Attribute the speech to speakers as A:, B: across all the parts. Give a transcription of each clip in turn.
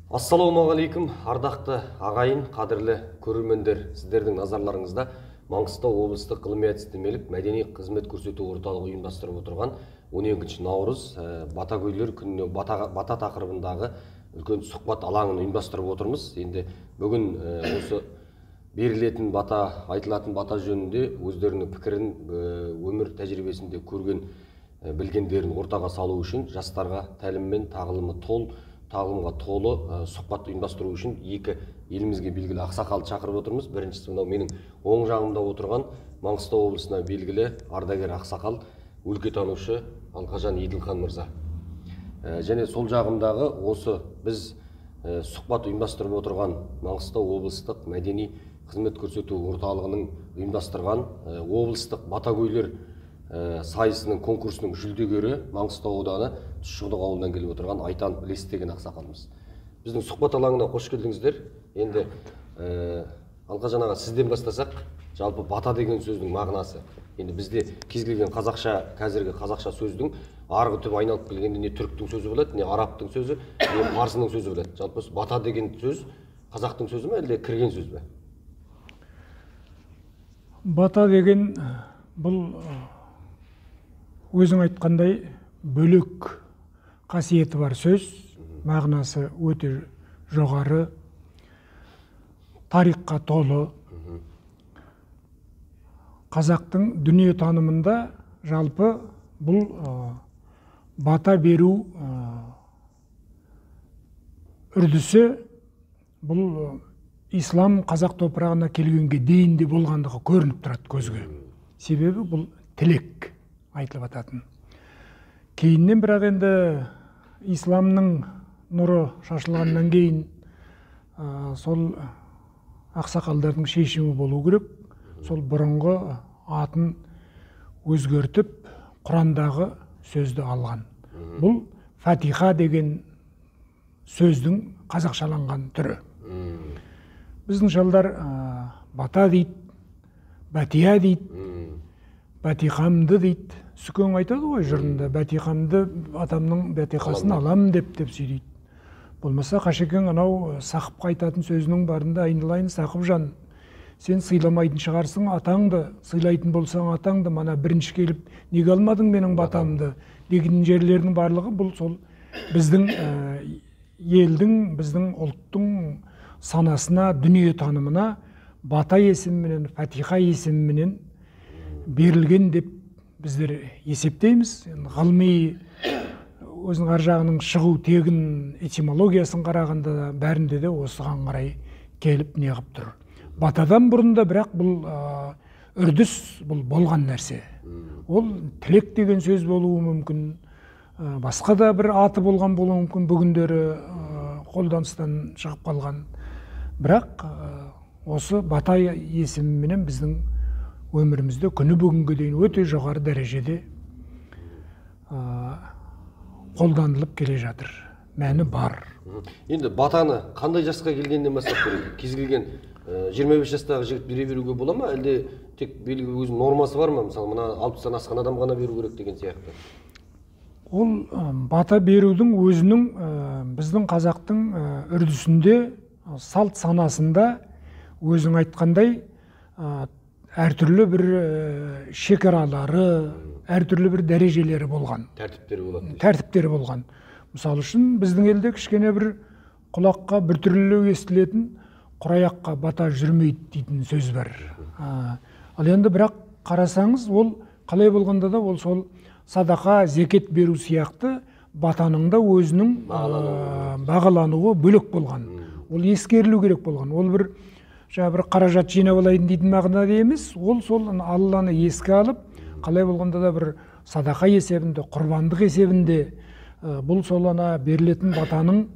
A: Ассалаумағалейкум, ардақты ағайын, қадірлі көрермендер, сіздердің назарларыңызда Маңғыстау облыстық ғылыми-әдістемелік мәдени қызмет көрсету орталығы ұйымдастырып отырған 12 наурыз Батагөйлер күніне бата тақырыбындағы үлкен сұхбат алаңын ұйымдастырып отырмыз. Енді бүгін осы берілетін бата, айтылатын бата жөнінде өздерінің пікірін, өмір тәжірибесінде көрген білгендерін ортаға салу үшін жастарға тәліммен тағылымға толы сұхбат ұйымдастыру үшін екі елімізге белгілі ақсақалды шақырып отырмыз. Біріншісі мынау менің оң жағымда отырған Маңғыстау облысына белгілі ардагер ақсақал, өлкетанушы Алқажан Еділхан мырза. Және сол жағымдағы осы біз сұхбат ұйымдастырып отырған Маңғыстау облыстық мәдени қызмет көрсету орталығының ұйымдастырған облыстық Батагөйлер сайысының конкурсының жүлдегері Маңғыстау ауданы Тұщықұдық ауылынан келіп отырған Айтан Білес деген ақсақалымыз. Біздің сұхбат алаңына қош келдіңіздер. Енді Алқажан аға, сізден бастасақ, жалпы бата деген сөздің мағынасы. Енді бізде кез келген қазіргі қазақша сөздің арғы түбі айналып келгенде не түріктің сөзі болады, не арабтың сөзі, не парсының сөзі болады. Жалпы бата деген сөз қазақтың сөзі ме, әлде кірген сөз бе?
B: Бата деген бұл өзің айтқандай бөлек қасиеті бар сөз, мағынасы өте жоғары, тарихқа толы. Қазақтың дүние танымында жалпы бұл бата беру үрдісі бұл ислам қазақ топырағына келгенге дейін де болғандығы көрініп тұрады көзге. Себебі бұл тілек айтылып ататын. Кейіннен бірақ енді исламның нұры шашылғаннан кейін сол ақсақалдардың шешімі болу керек. Сол бұрынғы атын өзгертіп Құрандағы сөзді алған. Бұл Фатиха деген сөздің қазақшаланған түрі. Біздің шалдар бата дейді, бәтия дейді, бәтихамды дейді. Сүкең айтады ғой жырында, бәтихамды атамның бәтихасын алам деп сөйлейді. Болмаса Қашекең анау сақып айтатын сөзінің барында айналайын сақып жан, сен сыйламайтын шығарсың атаңды, сыйлайтын болсаң атаңды, мана бірінші келіп неге алмадың менің батамды деген жерлердің барлығы бұл сол біздің елдің, біздің ұлттың санасына, дүние танымына бата есімімен, Фатиха есімімен берілген деп біздер есептейміз. Ғылыми өзінің ар жағының шығу тегін этимологиясын қарағанда бәрінде де осыған қарай келіп неғып тұр. Батадан бұрында бірақ бұл үрдіс бұл болған нәрсе. Ол тілек деген сөз болуы мүмкін, басқа да бір аты болған болуы мүмкін, бүгіндері қолданыстан шығып қалған. Бірақ осы бата есіміменен біздің өмірімізде күні бүгінге дейін өте жоғары дәрежеде қолданылып келе жатыр. Мәні бар.
A: Енді батаны қандай жасқа келгеннен бастап береді? Кез келген 25 жастағы жігіт бере беруге бола ма, әлде тек белгілі өзінің нормасы бар ма? Мысалы, мына 60-тан асқан адам ғана беру керек деген сияқты.
B: Ол бата берудің өзінің біздің қазақтың үрдісінде, салт санасында өзің айтқандай әртүрлі бір шекаралары, әртүрлі бір дәрежелері болған. Тәртіптері болған. Мысалы үшін біздің елде кішкене бір құлаққа бір түрлі естілетін құраяққа бата жүрмейді дейтін сөз бар. Ал енді бірақ қарасаңыз, ол қалай болғанда да ол сол садақа, зекет беру сияқты батаның да өзінің бағалануы бөлек болған. Ол ескерілу керек болған. Ол бір қаражат жинап алайын дейтін мағынада емес, ол сол Алланы еске алып, қалай болғанда да бір садақа есебінде, құрбандық есебінде бұл сол берілетін батаның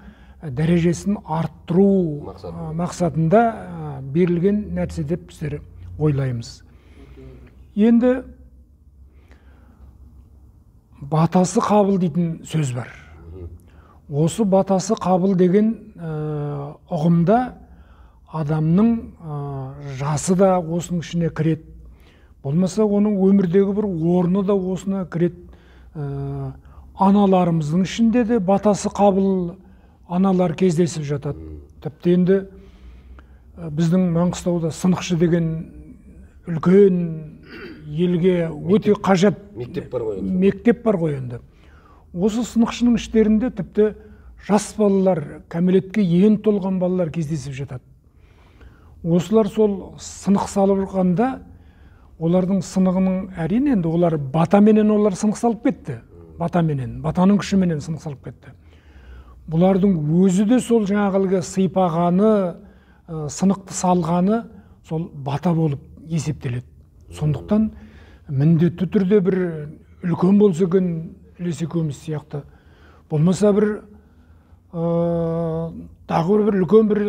B: дәрежесін арттыру мақсатында берілген нәрсе деп біздер ойлаймыз. Енді батасы қабыл дейтін сөз бар. Осы батасы қабыл деген ұғымда адамның жасы да осының ішіне кіреді. Болмаса оның өмірдегі бір орны да осына кіреді. Аналарымыздың ішінде де батасы қабыл аналар кездесіп жатады. Тіпті енді біздің Маңғыстауда Сынықшы деген үлкен елге өте қажет мектеп бар ғой енді. Осы Сынықшының іштерінде тіпті жас балалар, кәмелетке ең толған балалар кездесіп жатады. Осылар сол сынық салып тұрғанда, олардың сынығының әрине енді олар батаменен олар сынық салып кетті. Батаның күшіменен сынық салып кетті. Бұлардың өзі де сол жаңағылығы сыйпағаны, сынықты салғаны сол бата болып есептеледі. Сондықтан міндетті түрде бір үлкен болса екен үлес екеуміз сияқты. Болмаса бір тағы бір үлкен бір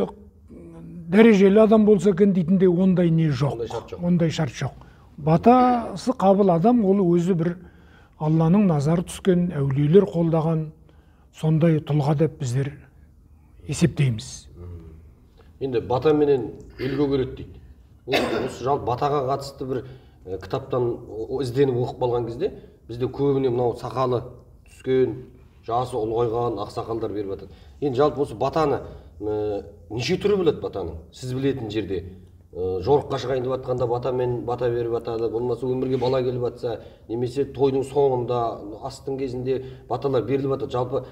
B: дәрежелі адам болса екен дейтіндей ондай не жоқ. Ондай шарт жоқ. Батасы қабыл адам ол өзі бір Алланың назары түскен, әулиелер қолдаған сондай тұлға деп біздер есептейміз.
A: Енді бата менен елге көреді дейді. Осы жалпы батаға қатысты бір кітаптан ізденіп оқып қалған кезде бізде көбіне мынау сақалы түскен, жасы ұлғайған ақсақалдар беріп жатады. Енді жалпы осы батаны неше түрі болады батаның? Сіз білетін жерде жорыққа шығайын деп жатқанда бата беріп жатады, болмаса өмірге бала келіп жатса, немесе тойдың соңында, астың кезінде баталар беріліп жатады. Жалпы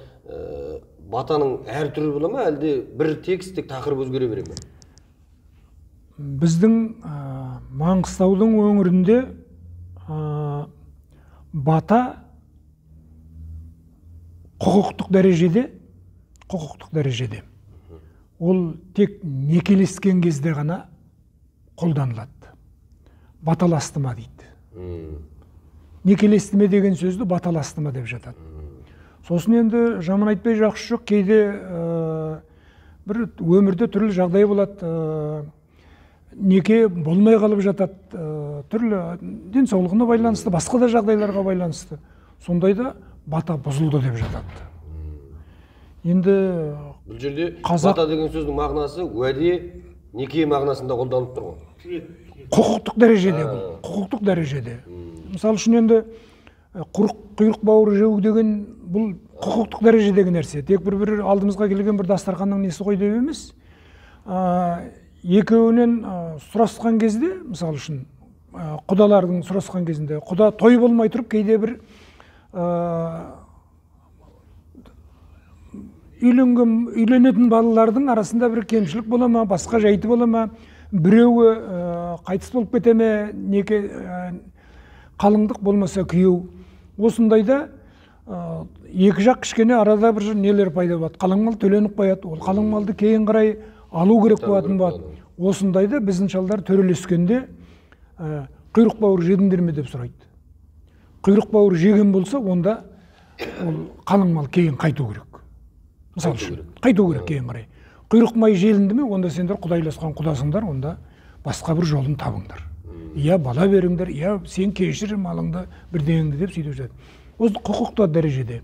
A: батаның әр түрі бола ма, әлде бір текстік тақырып өзгере бере ме?
B: Біздің Маңғыстаудың өңірінде бата құқықтық дәрежеде. Ол тек некелескен кезде ғана қолданылады. Баталастыма дейді. Некелестіме деген сөзді баталастыма деп жатады. Сосын енді жаман айтпай жақсы жоқ, кейде бір өмірде түрлі жағдай болады, неке болмай қалып жатады, түрлі денсаулығына байланысты, басқа да жағдайларға байланысты. Сондайда бата бұзылды деп жатады. Енді
A: бұл жерде бата деген сөздің мағынасы уәде, неке мағынасында қолданып тұр ғой.
B: Құқықтық дәрежеде бұл, құқықтық дәрежеде. Мысалы үшін енді құйрық бауыр жеу деген бұл құқықтық дәрежедегі нәрсе. Тек бір алдымызға келген бір дастарханның несі ғой деп емес. Екеуінен сұрасқан кезде, мысалы үшін құдалардың сұрасқан кезінде, құда той болмай тұрып кейде бір үйленетін балалардың арасында бір кемшілік бола ма, басқа жайты бола ма, біреуі қайтыс болып кете ме, неке қалыңдық болмаса күйеу. Осындайда екі жақ кішкене арада бір нелер пайда болады. Қалың мал төленіп қояды. Ол қалың малды кейін қарай алу керек болатын болады. Осындайда біздің шалдар төрелескенде құйрық бауыр жедіңдер ме деп сұрайды. Құйрық бауыр жеген болса, онда ол қалың мал кейін қайту керек. Мысалы үшін, қайту керек кейін қарай. Құйрық май желінді ме, онда сендер құдайласқан құдасыңдар, онда басқа бір жолын табыңдар. Иә, бала беріңдер, иә, сен кешір малыңды, бірдеңді деп сөйтіп жатады. Осы құқықтық дәрежеде.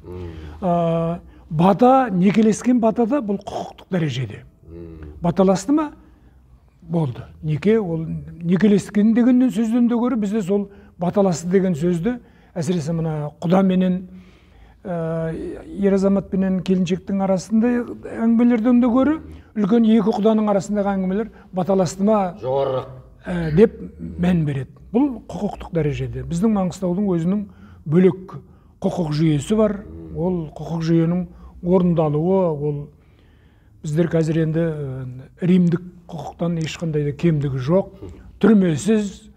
B: Бата, некелескен батада бұл құқықтық дәрежеде. Баталасты ма? Болды. Неке, ол некелескен деген сөзден де көрі, бізде сол баталасты деген сөзді, әсіресе мына құда менен ер азамат пенен келіншектің арасында әңгімелерден де көрі, үлкен екі құданың арасындағы әңгімелер баталасты ма
A: жоғарырақ
B: деп мән береді. Бұл құқықтық дәрежеде. Біздің Маңғыстаудың өзінің бөлек құқық жүйесі бар. Ол құқық жүйенің орындалуы, ол біздер қазір енді римдік құқықтан ешқандай да кемдігі жоқ. Түрмесіз,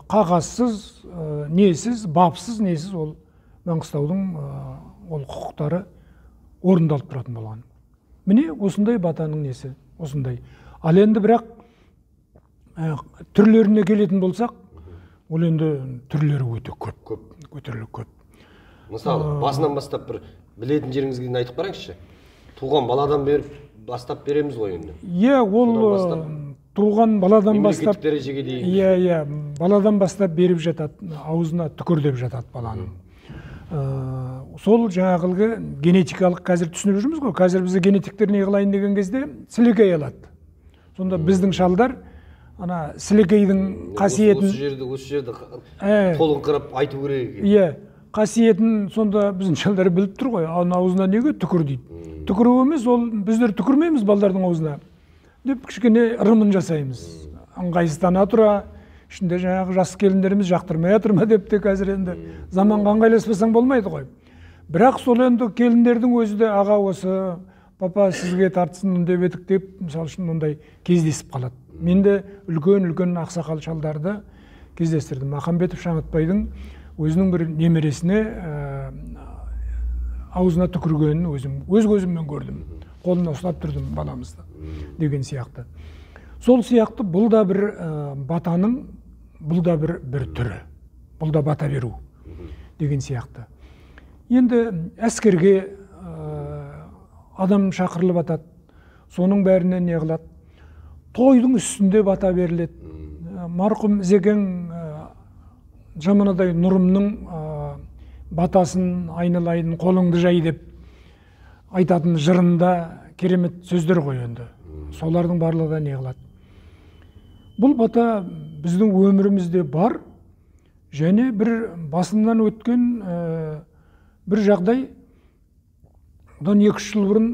B: қағазсыз, несіз, бапсыз, несіз ол Маңғыстаудың ол құқықтары орындалып тұратын болған. Міне осындай батаның несі, осындай. Ал енді бірақ түрлеріне келетін болсақ, ол енді түрлері өте көп.
A: Мысалы, басынан бастап бір білетін жеріңізге айтып барыңызшы. Туған баладан беріп бастап береміз ғой енді.
B: Иә, ол туған баладан бастап,
A: мемлекеттік дәрежеге дейін.
B: Иә, баладан бастап беріп жатады, аузына түкір деп жатады баланың. Сол жаңағылғы генетикалық қазір түсініп жүрміз ғой. Қазір бізде генетиктер не қылайын деген кезде сілекей алады. Сонда біздің шалдар ана сілекейдің қасиетін
A: осы жерді толыңқырап айту керек.
B: Иә, қасиетін сонда біздің шалдар біліп тұр ғой. Аузына неге түкір дейді. түкіру емес, ол біздер түкірмейміз балдардың аузына деп кішкене ырымын жасаймыз. Ыңғайсыздана тұра, ішінде жаңағы жас келіндеріміз жақтырмай жатыр ма деп те қазір енді заманға ыңғайласпасаң болмайды ғой. Бірақ сол енді келіндердің өзі де аға осы папа сізге тартсын деп едік деп мысалы үшін ондай кездесіп қалады. Мен де үлкен ақсақал шалдарды кездестірдім. Махамбетов Шаңытбайдың өзінің бір немересіне аузына түкіргенін өз көзіммен көрдім. Қолына ұстап тұрдым баламызды деген сияқты. Сол сияқты бұл да бір батаның, бұл да бір түрі. Бұл да бата беру деген сияқты. Енді әскерге адам шақырылып атады. Соның бәріне не қылады? Тойдың үстінде бата беріледі. Марқұм Зекең Жаманадай Нұрымның батасын айналайын қолыңды жай деп айтатын жырында керемет сөздер ғой енді. Солардың барлығы да не қылады? Бұл бата біздің өмірімізде бар, және бір басымнан өткен бір жағдай. Одан 2-3 жыл бұрын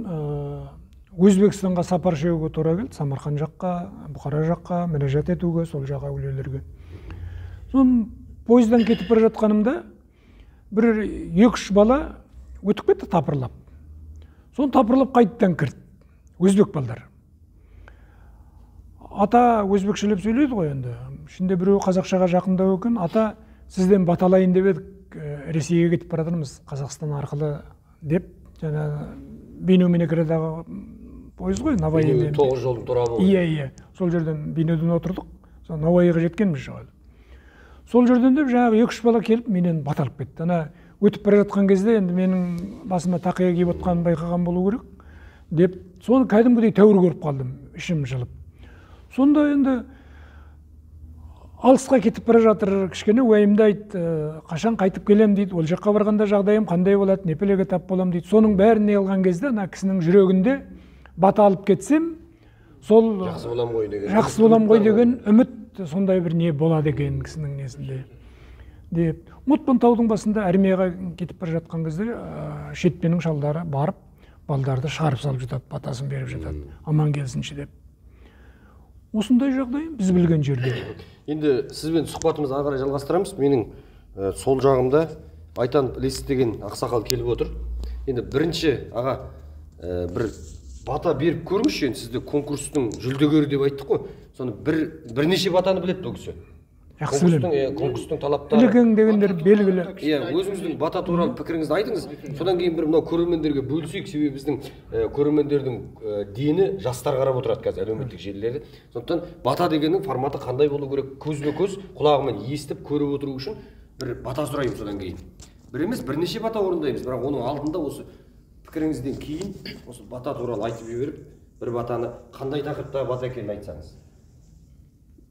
B: Өзбекстанға сапар шегуге тура келді. Самарқан жаққа, Бұқара жаққа мінәжат етуге, сол жаққа әулиелерге. Соны пойыздан кетіп бара жатқанымда бір 2-3 бала өтіп кетті тапырлап. Соны тапырлап қайтадан кірді. Өзбек балдар. Ата өзбекшелеп сөйлейді ғой енді. Ішінде біреу қазақшаға жақындау екен. Ата сізден баталайын деп едік, Ресейге кетіп бара жатырмыз, Қазақстан арқылы деп. Жаңа Бейнеу-Менекредағы пойыз ғой, Навайы.
A: 9 жолдың торабы ғой.
B: Иә. Сол жерден Бейнеуден отырдық. Навайыға жеткенбіз жаңағы. Сол жерден де жаңағы 2-3 бала келіп менен баталып кетті. Ана өтіп бара жатқан кезде енді менің басыма тақия киіп отқанын байқаған болу керек деп, соны кәдімгідей тәуір көріп қалдым, ішім жылып. Сонда енді алысқа кетіп бара жатыр, кішкене уайымдайды, қашан қайтып келем дейді, ол жаққа барғанда жағдайым қандай болады, не пәлеге тап болам дейді. Соның бәрін не қылған кезде ана кісінің жүрегінде бата алып кетсем, сол жақсы болам ғой деген үміт, сондай бір не болады екен кісінің несінде деп. Мұтпан таудың басында армияға кетіп бара жатқан кезде шетпенің шалдары барып балдарды шығарып салып жатады, батасын беріп жатады, аман келсінші деп. Осындай жағдай біз білген жерде.
A: Енді сізбен сұхбатымызды ары қарай жалғастырамыз. Менің сол жағымда Айтан Лесис деген ақсақал келіп отыр. Енді бірінші аға бір бата беріп көріңізші, енді сізді конкурстың жүлдегері деп айттық қой. Соны бірнеше батаны біледі бұл кісі.
B: Жақсы білемін.
A: Конкурстың талаптары.
B: Ілекең дегендер белгілі.
A: Иә, өзіңіздің бата туралы пікіріңізді айтыңыз. Содан кейін бір мынау көрермендерге бөлісейік, себебі біздің көрермендердің дені жастар қарап отырады қазір әлеуметтік желілерде. Сондықтан бата дегеннің форматы қандай болу керек? Көзбе-көз құлағымен естіп көріп отыру үшін бір бата сұраймын содан кейін. Бір емес, бірнеше бата орындаймыз, бірақ оның алдында осы пікіріңізден кейін осы бата туралы айтып жіберіп, бір батаны қандай тақырыптағы бата екенін айтсаңыз.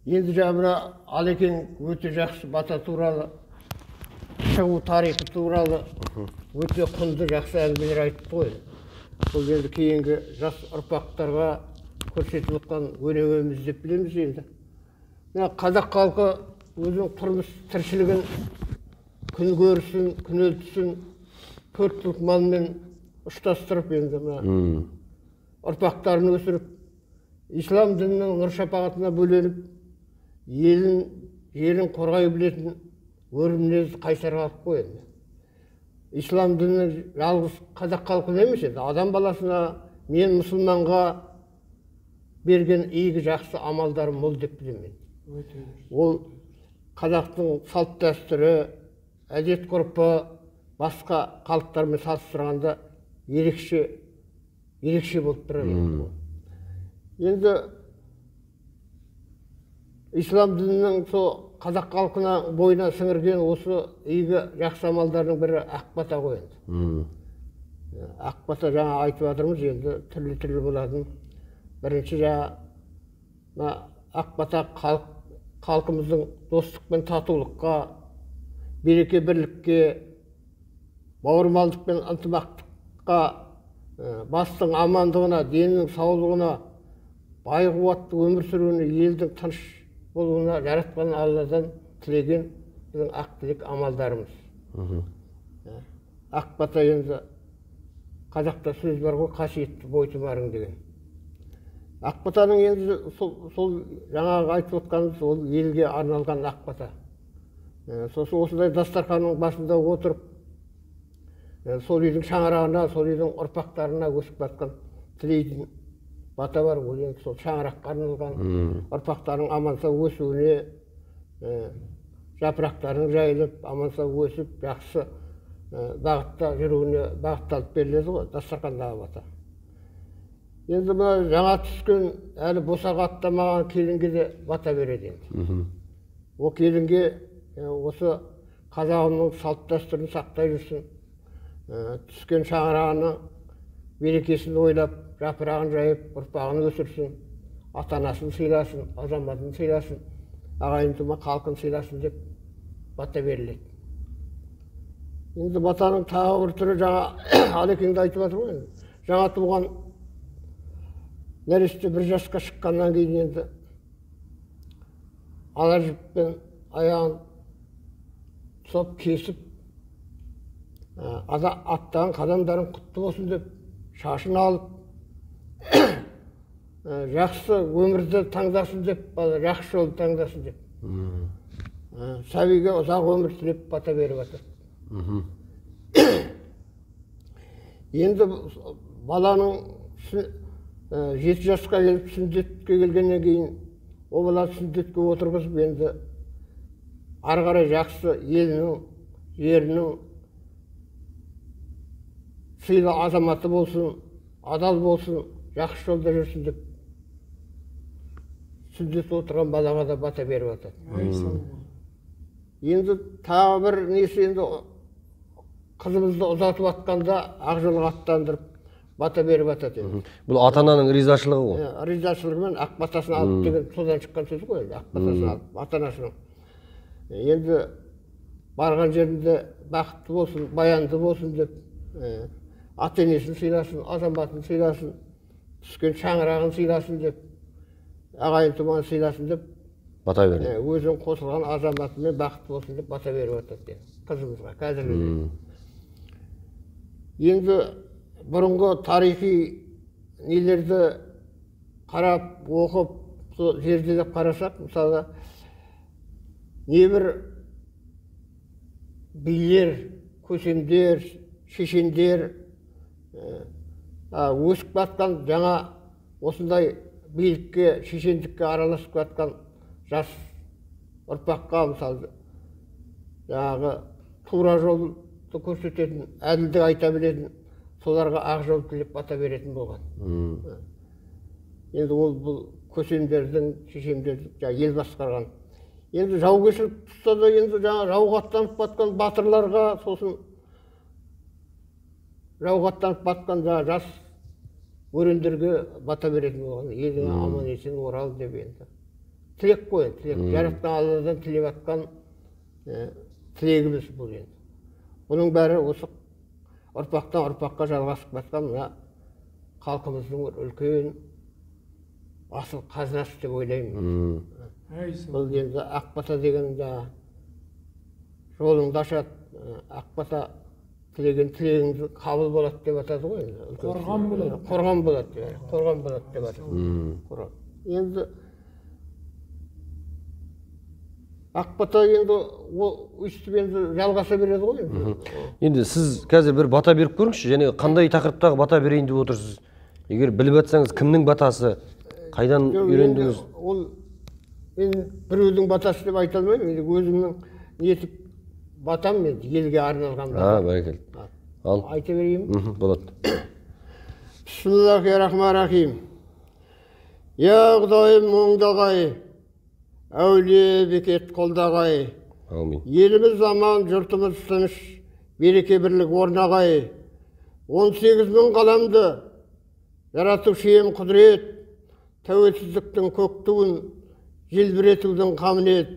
C: Енді жаңа Алекең өте жақсы бата туралы, шығу тарихы туралы өте құнды жақсы әңгімелер айтып қой. Бұл енді кейінгі жас ұрпақтарға көрсетіп отқан өнегеміз деп білеміз енді. Қазақ халқы өзінің тұрмыс тіршілігін, күн көрісін, күн өлтісін 4 түлік малмен ұштастырып енді ұрпақтарын өсіріп, ислам дінінің нұр шапағатына бөленіп, жерін қорғай білетін өр мінезді қайсар халық қой енді. Ислам діні жалғыз қазақ халқына емес еді, адам баласына, мен мұсылманға берген игі жақсы амалдары мол деп білемін. Ол қазақтың салт дәстүрі, әдет ғұрпы басқа халықтармен салыстырғанда ерекше болып тұрады. Енді ислам дінінің сол қазақ халқына бойына сіңірген осы игі жақсы амалдардың бірі ақбата ғой енді. Ақбата жаңа айтып жатырмыз, енді түрлі болатын. Бірінші жаңа ақбата халқымыздың достық пен татулыққа, береке бірлікке, бауырмалдық пен ынтымақтыққа, бастың амандығына, деннің саулығына, бай қуатты өмір сүруіне, елдің тыныш болуына жаратқан Алладан тілеген біздің ақ тілек амалдарымыз. Ақбата енді қазақта сөз бар ғой, қасиетті бойтұмарың деген. Ақбатаның енді сол жаңағы айтып отқанымыз ол елге арналған ақбата. Сосын осындай дастарханның басында отырып, сол үйдің шаңырағына, сол үйдің ұрпақтарына өсіп жатқан тілейтін бата бар. Ол енді сол шаңыраққа арналған, ұрпақтардың аман сау өсуіне, жапырақтарын жайылып, аман сау өсіп, жақсы бағытта жүруіне бағытталып беріледі ғой, дастархандағы бата. Енді мына жаңа түскен, әлі босаға аттамаған келінге де бата береді енді. Ол келінге осы қазағымның салт дәстүрін сақтай жүрсін, түскен шаңырағының берекесін ойлап, жапырағын жайып, ұрпағын өсірсін, ата-анасын сыйласын, азаматын сыйласын, ағайын тума халқын сыйласын деп бата беріледі. Енді батаның тағы бір түрі жаңа Алекеңді айтып жатыр ғой. Жаңа туған нәресте 1 жасқа шыққаннан кейін енді ала жіппен аяғын тұсап кесіп, аттаған қадамдарын құтты болсын деп, шашын алып, жақсы өмірді таңдасын деп, жақсы жолды таңдасын деп, сәбиге ұзақ өмір тілеп бата беріп жатыр. Енді баланың 7 жасқа келіп сүндетке келгеннен кейін, ол бала сүндетке отырғызып, енді ары қарай жақсы елінің, жерінің сыйлы азаматы болсын, адал болсын, жақсы жолда жүрсін деп сүндет отырған балаға да бата беріп жатыр. Енді тағы бір несі, енді қызымызды ұзатып атқанда ақ жолға аттандырып бата беріп жатады.
A: Бұл ата-ананың ризашылығы ғой.
C: Ризашылығымен ақ батасын алып деген содан шыққан сөз ғой, ақ батасын алып, ата-анасының. Енді барған жерінде бақытты болсын, баянды болсын деп, ата-енесін сыйласын, азаматын сыйласын, түскен шаңырағын сыйласын деп, ағайын туманы сыйласын деп,
A: бата берді.
C: Өзің қосылған азаматымен бақытты болсын деп бата беріп жатады қызымызға қазіргі. Енді бұрынғы тарихи нелерді қарап, оқып, зерделеп қарасақ, мысалы, небір билер, көсемдер, шешендер өсіп жатқан, жаңа осындай билікке, шешендікке араласып жатқан жас ұрпаққа, мысалы, жаңағы тура жолды көрсететін, әділдік айта білетін, соларға ақ жол тілеп бата беретін болған. Енді ол бұл көсемдердің, шешемдердің, ел басқарған. Енді жаугершілік тұста да енді жаңа жауға аттанып батқан батырларға, сосын жауға аттанып батқан жас өрендерге бата беретін болған. Еліңе аман есен орал деп енді. Тілек қой, тілек. Жаратқан Алладан тілеп атқан тілегіміз бұл енді. Бұның бәрі осы ұрпақтан ұрпаққа жалғасып батқан мына халқымыздың үлкен асыл қазынасы деп ойлаймын. Бұл енді ақбата деген жолыңды ашады, ақбата тілеген тілегіңді қабыл болады деп атады ғой.
B: Қорған болады.
C: Қорған болады, қорған болады деп атады. Енді ақбата енді өйстіп енді жалғаса береді ғой.
A: Енді сіз қазір бір бата беріп көріңізші, және қандай тақырыптағы бата берейін деп отырсыз? Егер біліп жатсаңыз, кімнің батасы, қайдан үйрендіңіз?
C: Ол мен біреудің батасы деп айта алмаймын, өзімнің нетіп батам мен елге арналған бата.
A: Бәрекелді. Ал.
C: Айта берейін.
A: Болады.
C: Бисмиллахир-рахманир-рахим. Я Құдайым оңдағай, әулие бекет қолдағай.
A: Аумин.
C: Еліміз аман, жұртымыз тыныш, береке бірлік орнағай. 18.000 қаламды жаратушы ем құдірет, тәуелсіздіктің көк туын желбіретудің қамын ет.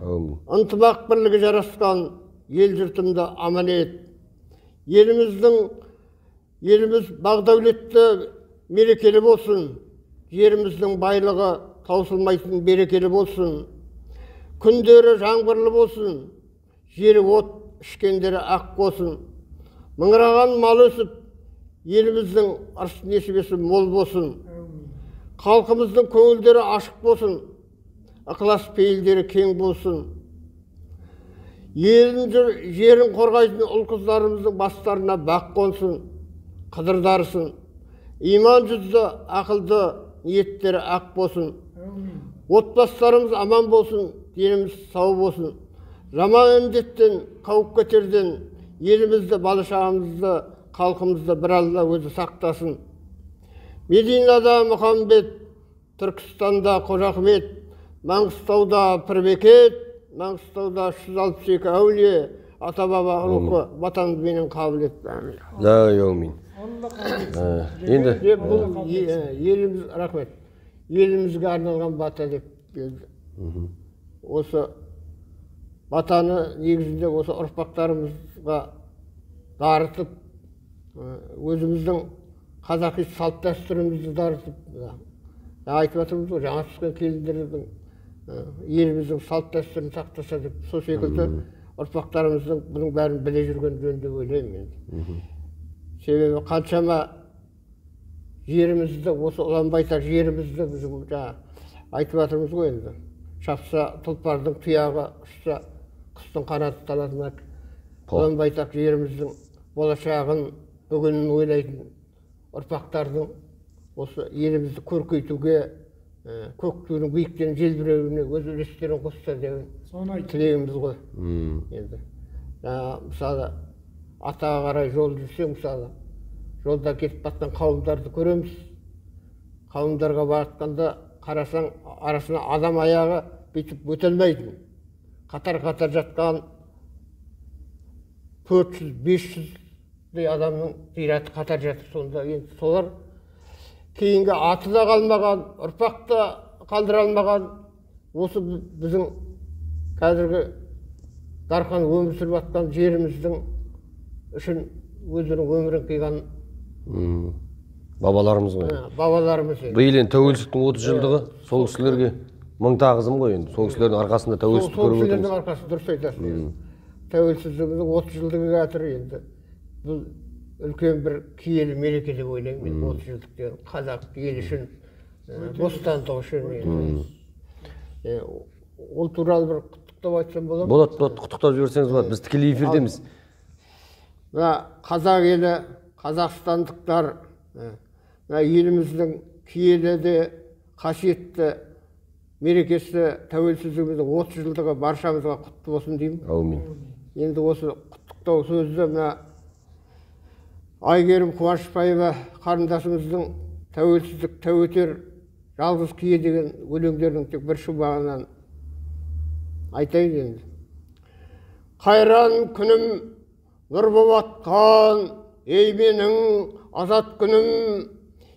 C: Ынтымақ бірлігі жарасқан ел жұртымды аман ет. Еліміз бағдәулетті мерекелі болсын, жеріміздің байлығы таусылмайтын берекелі болсын. Күндері жаңбырлы болсын, жері от, ішкендері ақ болсын. Мыңыраған мал өсіп, еліміздің ырыс несібесі мол болсын. Халқымыздың көңілдері ашық болсын, ықылас пейілдері кең болсын. Елін жерін қорғайтын ұл-қыздарымыздың бастарына бақ қонсын, қыдырдарсын. Иман жүзді, ақылды ниеттері ақ болсын. Отбасыларымыз аман болсын, деніміз сау болсын. Жаман індеттен, қауіп қатерден елімізді, бала-шағамызды, халқымызды бір Алла өзі сақтасын. Мединада Мұхаммед, Түркістанда Қожа Ахмет, Маңғыстауда Пірбекет, Маңғыстауда 362 әулие, ата-баба рухы, ватанды менен қабілет.
A: Әумин. Енді
C: бұл еліміз, рахмет, елімізге арналған бата деп келді. Осы батаны негізінде осы ұрпақтарымызға дарытып, өзіміздің қазақи салт дәстүрімізді дарытып, айтып жатырмыз ғой, жаңа түскен келіндердің еліміздің салт дәстүрін сақтаса деп, сол секілді ұрпақтарымыздың бұның бәрін біле жүрген жөн деп ойлаймын енді. Себебі қаншама жерімізді, осы ұлан-байтақ жерімізді біз айтып жатырмыз ғой енді. Шапса тұлпардың тұяғы, ұшса құстың қанаты таласына. Ұлан-байтақ жеріміздің болашағын, бүгінін ойлайтын ұрпақтардың осы елімізді көркейтуге, көк туының биіктен желбіреуіне өз үлестерін қосса деген тілегіміз ғой. Енді мысалы атаға қарай жол жүрсең, мысалы жолда кетіп жатқан қауымдарды көреміз. Қауымдарға баратқанда қарасаң, арасына адам аяғы бүйтіп өте алмайтын. Қатар-қатар жатқан 400-500 адамның зираты қатар жатыр. Сонда енді солар кейінгі аты да қалмаған, ұрпақ та қалдыра алмаған, осы біздің қазіргі дархан өмір сүріп жатқан жеріміздің үшін өздерінің өмірін қиған
A: бабаларымыз ғой.
C: Бабаларымыз.
A: Биыл енді тәуелсіздіктің 30 жылдығы, сол кісілерге мың тағзым ғой енді. Сол кісілердің арқасында тәуелсіздік көріп отырмыз.
C: Сол кісілердің арқасы, дұрыс айтасың. Тәуелсіздігіміздің 30 жылдығы жатыр енді. Бұл үлкен бір киелі мереке деп ойлаймын. 30 жылдық деген қазақ елі үшін, бостандық үшін. Ол туралы бір құттықтап айтсам болады ма?
A: Болады, құттықтап жіберсеңіз болады. Біз тікелей эфирдеміз.
C: Қазақ елі, қазақстандықтар, еліміздің киелі де қасиетті мерекесі, тәуелсіздігіміздің 30 жылдығы баршамызға құтты болсын деймін.
A: Әумин.
C: Енді осы құттықтау сөзді Айгерім Қуанышбаева қарындасымыздың тәуелсіздік тәуетер жалғыз кие деген өлеңдердің тек бір шумағынан айтайын енді. Қайран күнім нұр болып атқан, ей менің азат күнім,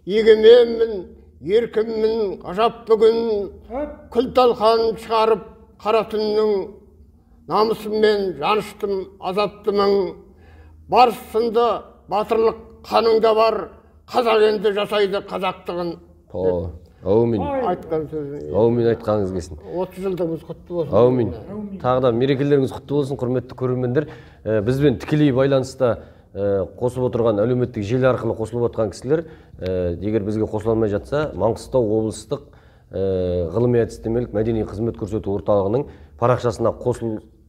C: егеменмін, еркіммін, ғажап бүгін, күл талқан шығарып қара түннің, намысыммен жаныштым, азаттымын, бар сынды батырлық қаныңда бар, қазақ енді жасайды қазақтығын.
A: Әумин.
C: Айтқан сөзін.
A: Әумин айтқаныңыз келсін.
C: 30 жылдығымыз құтты болсын.
A: Әумин. Тағы да мерекелеріңіз құтты болсын, құрметті көрермендер. Бізбен тікелей байланыста қосып отырған әлеуметтік желі арқылы қосылып отырған кісілер, егер бізге қосыла алмай жатса, Маңғыстау облыстық ғылыми-әдістемелік мәдени қызмет көрсету орталығының парақшасына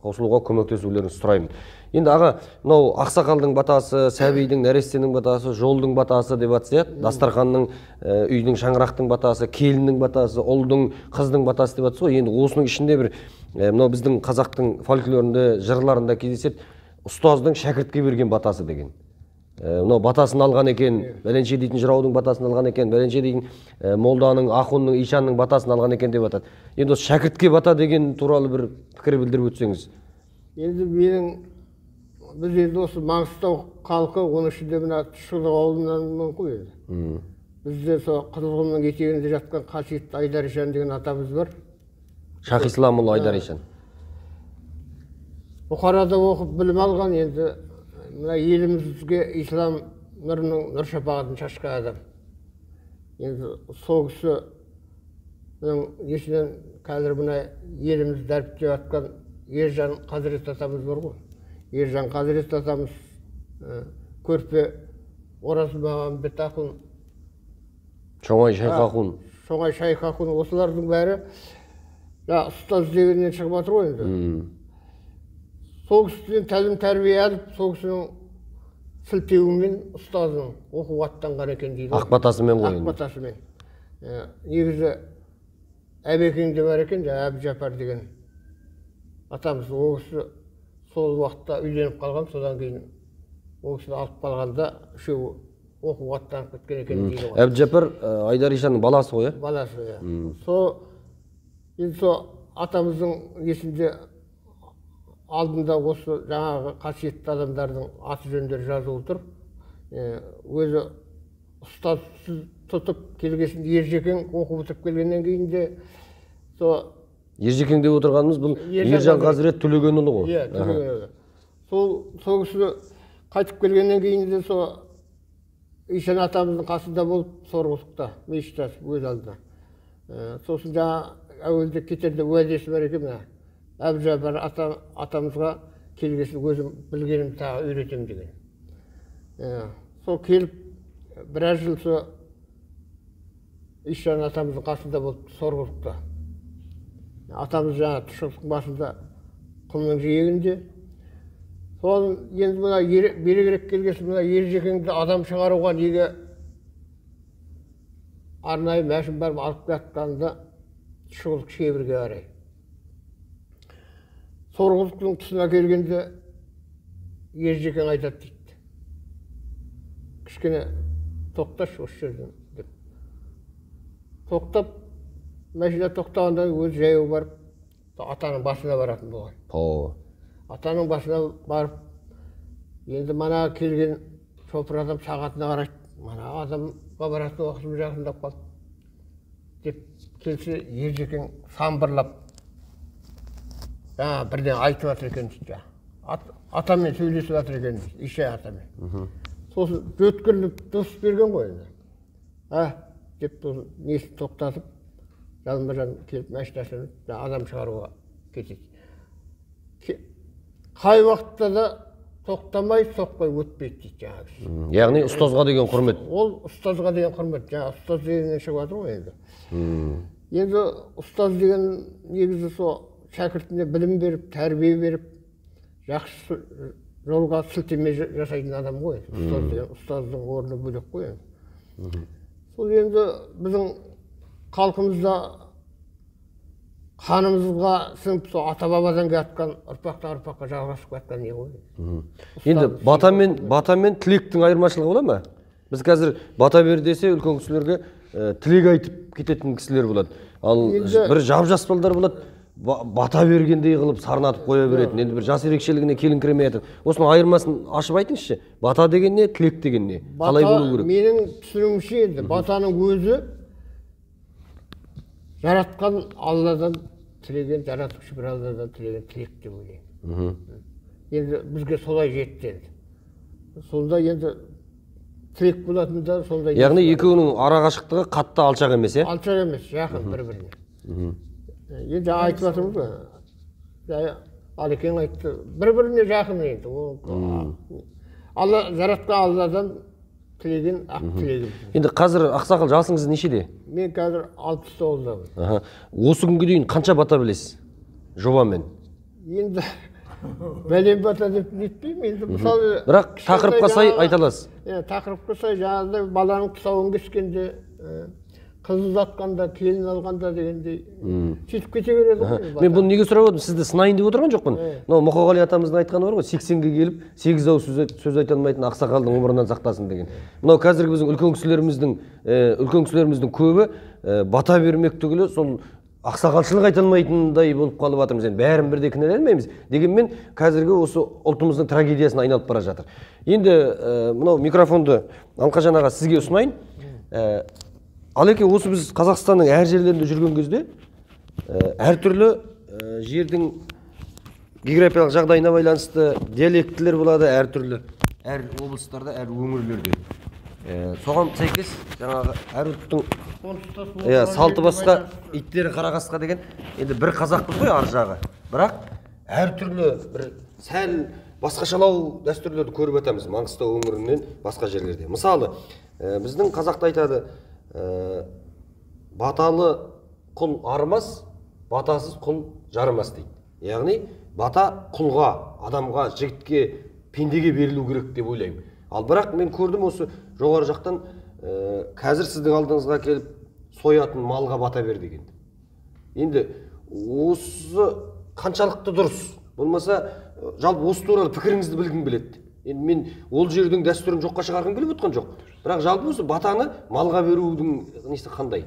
A: қосылуға көмектесулеріңізді сұраймын. Енді аға, мынау ақсақалдың батасы, сәбидің, нәрестенің батасы, жолдың батасы деп атса, дастарханның, үйдің, шаңырақтың батасы, келіннің батасы, ұлдың, қыздың батасы деп атса ғой. Енді осының ішінде бір мынау біздің қазақтың фольклорында, жырларында кездеседі, ұстаздың шәкіртке берген батасы деген. Мынау батасын алған екен, бәленше дейтін жыраудың батасын алған екен, бәленше дейтін молданың, ақунның, ишанның батасын алған екен деп атады. Енді осы шәкіртке бата деген туралы бір пікір білдіріп өтсеңіз.
C: Енді біз енді осы Маңғыстау халқы, оның ішінде мына Тұшылық ауылынан ғой енді. Бізде сол Қызылқұмның етегінде жатқан қасиетті Айдар Ишан деген атамыз бар.
A: Шах-Исламұлы Айдар Ишан.
C: Бұқарада оқып білім алған, енді мына елімізге ислам нұрының нұр шапағатын шашқан адам. Енді сол кісінің есінен қазір мына елімізді дәріптеп жатқан Ержан Қазірет атамыз бар ғой. Ержан Қазірет атамыз көрпе Оразмағамбет ақын,
A: Шоңай Шайқақұн.
C: Шоңай Шайқақұн, осылардың бәрі ұстаз дегеннен шығып жатыр ғой енді. Сол кісіден тәлім тәрбие алып, сол кісінің сілтеуімен ұстазының оқуға аттанған екен дейді.
A: Ақбатасымен ғой.
C: Ақбатасымен. Негізі әбекеңде бар екен, Әбжапар деген атамыз. Ол кісі сол уақытта үйленіп қалған, содан кейін ол кісіні алып қалғанда үшеуі оқуға аттанып кеткен екен дейді ғой.
A: Әбжапар Айдар Ишанның баласы ғой, иә?
C: Баласы, иә. Енді сол атамыздың есінде алдында осы жаңағы қасиетті адамдардың аты жөндері жазылып тұр. Өзі ұстаз тұтып келгесін Ержекең оқу бітіріп келгеннен кейін де сол
A: Ержекең деп отырғанымыз бұл Ержан Қазірет Төлегенұлы ғой.
C: Иә, Төлегенұлы. Сол кісі қайтып келгеннен кейін де сол Ишан атамыздың қасында болып сорғылықта, мешітте өз алдына. Сосын жаңа әуелде кетерде уәдесі бар екен, Әбжапар атамызға келгесін өзім білгенімді тағы үйретемін деген. Сол келіп біраз жыл сол Ишан атамыздың қасында болып сорғылықта. Атамыз жаңа тұшықтың басында құмның жиегінде. Сол енді мына берегірек келгесін мына Ержекеңді адам шығаруға неге арнайы мәшін барып алып жатқанында тұшықтық шебірге қарай. Сорғылықтың тұсына келгенде Ержекең айтады дейді. Кішкене тоқташы осы жерден деп. Тоқтап, мәшіне тоқтағанда өз жаяу барып, атаның басына баратын болған. Атаның басына барып, енді мана келген шопыр адам сағатына қарайды. Мана адамға баратын уақытым жақындап қалды. Деп келсе, Ержекең самбырлап, бірден айтып жатыр екен дейді. Атамен сөйлесіп жатыр екен дейді, Иша атамен. Сосын жөткірлік дос берген ғой енді. Деп несін тоқтатып, жалма-жан келіп мәшінасын адам шығаруға кетеді. Қай уақытта да тоқтамай, соқпай өтпейді дейді жаңағы.
A: Яғни ұстазға деген құрмет.
C: Ол ұстазға деген құрмет. Жаңа ұстаз дегеннен шығып жатыр ғой енді. Енді ұстаз деген негізі сол шәкіртіне білім беріп, тәрбие беріп, жақсы жолға сілтеме жасайтын адам ғой. Ұстаз деген ұстаздың орны бөлек қой енді. Сол енді біздің халқымызда қанымызға сіңіп сол ата-бабадан келатқан ұрпақтан ұрпаққа жалғасып жатқан не ғой.
A: Енді бата мен тілектің айырмашылығы бола ма? Біз қазір бата бер десе үлкен кісілерге тілек айтып кететін кісілер болады. Ал бір жап-жас балдар болады, бата бергендей қылып сарнатып қоя беретін. Енді бір жас ерекшелігіне келіңкіремей жатыр. Осының айырмасын ашып айтыңызшы. Бата деген не, тілек деген не? Қалай болу керек?
C: Менің түсінігімше енді батаның өзі жаратқан Алладан тілеген, жаратушы бір Алладан тілеген тілек деп ойлаймын. Енді бізге солай жетті енді. Сонда енді тілек болатында сондай.
A: Яғни екеуінің арақашықтығы қатты алшақ емес, е?
C: Алшақ емес, жақын бір-біріне. Енді айтып жатырмыз ғой. Алекең айтты, бір-біріне жақын енді. Алла жаратқан Алладан тілеген ақ тілегім.
A: Енді қазір ақсақал жасыңыз нешеде?
C: Мен қазір 69-дамын.
A: Осы күнге дейін қанша бата білесіз жобамен?
C: Енді бәлем бата деп нетпеймін. Енді мысалы
A: бірақ тақырыпқа сай айта аласыз.
C: Тақырыпқа сай жаңағыдай баланың тұсауын кескенде, қыз ұзатқанда, келін алғанда дегендей сөйтіп кете береді ғой.
A: Мен бұны неге сұрап отырмын? Сізді сынайын деп отырған жоқпын. Мынау Мұқағали атамыздың айтқаны бар ғой, 80-ге келіп 8 ауыз сөз айта алмайтын ақсақалдың ғұмырынан сақтасын деген. Мынау қазіргі біздің үлкен кісілеріміздің көбі бата бермек түгілі сол ақсақалшылық айта алмайтындай болып қалып жатырмыз. Енді бәрін бірдей кінәлаймаймыз. Дегенмен қазіргі осы ұлтымыздың трагедиясына айналып бара жатыр. Енді мынау микрофонды Алқажан аға сізге ұсынайын. Алеке, осы біз Қазақстанның әр жерлерінде жүрген кезде әртүрлі жердің географиялық жағдайына байланысты диалектілер болады, әртүрлі әр облыстарда, әр өңірлерде. Соған сәйкес жаңағы әр ұлттың салты басқа, иттері қара қасқа деген енді бір қазақпыз ғой ар жағы. Бірақ әртүрлі бір сәл басқашалау дәстүрлерді көріп жатамыз Маңғыстау өңірінен басқа жерлерде. Мысалы, біздің қазақта айтады, баталы құл арымас, батасыз құл жарымас дейді. Яғни, бата құлға, адамға, жігітке, пендеге берілу керек деп ойлаймын. Ал бірақ мен көрдім осы жоғары жақтан қазір сіздің алдыңызға келіп соятын малға бата бер деген. Енді осы қаншалықты дұрыс? Болмаса, жалпы осы туралы пікіріңізді білгім келеді. Енді мен ол жердің дәстүрін жоққа шығарғым келіп отқан жоқ. Бірақ жалпы осы батаны малға берудің несі қандай?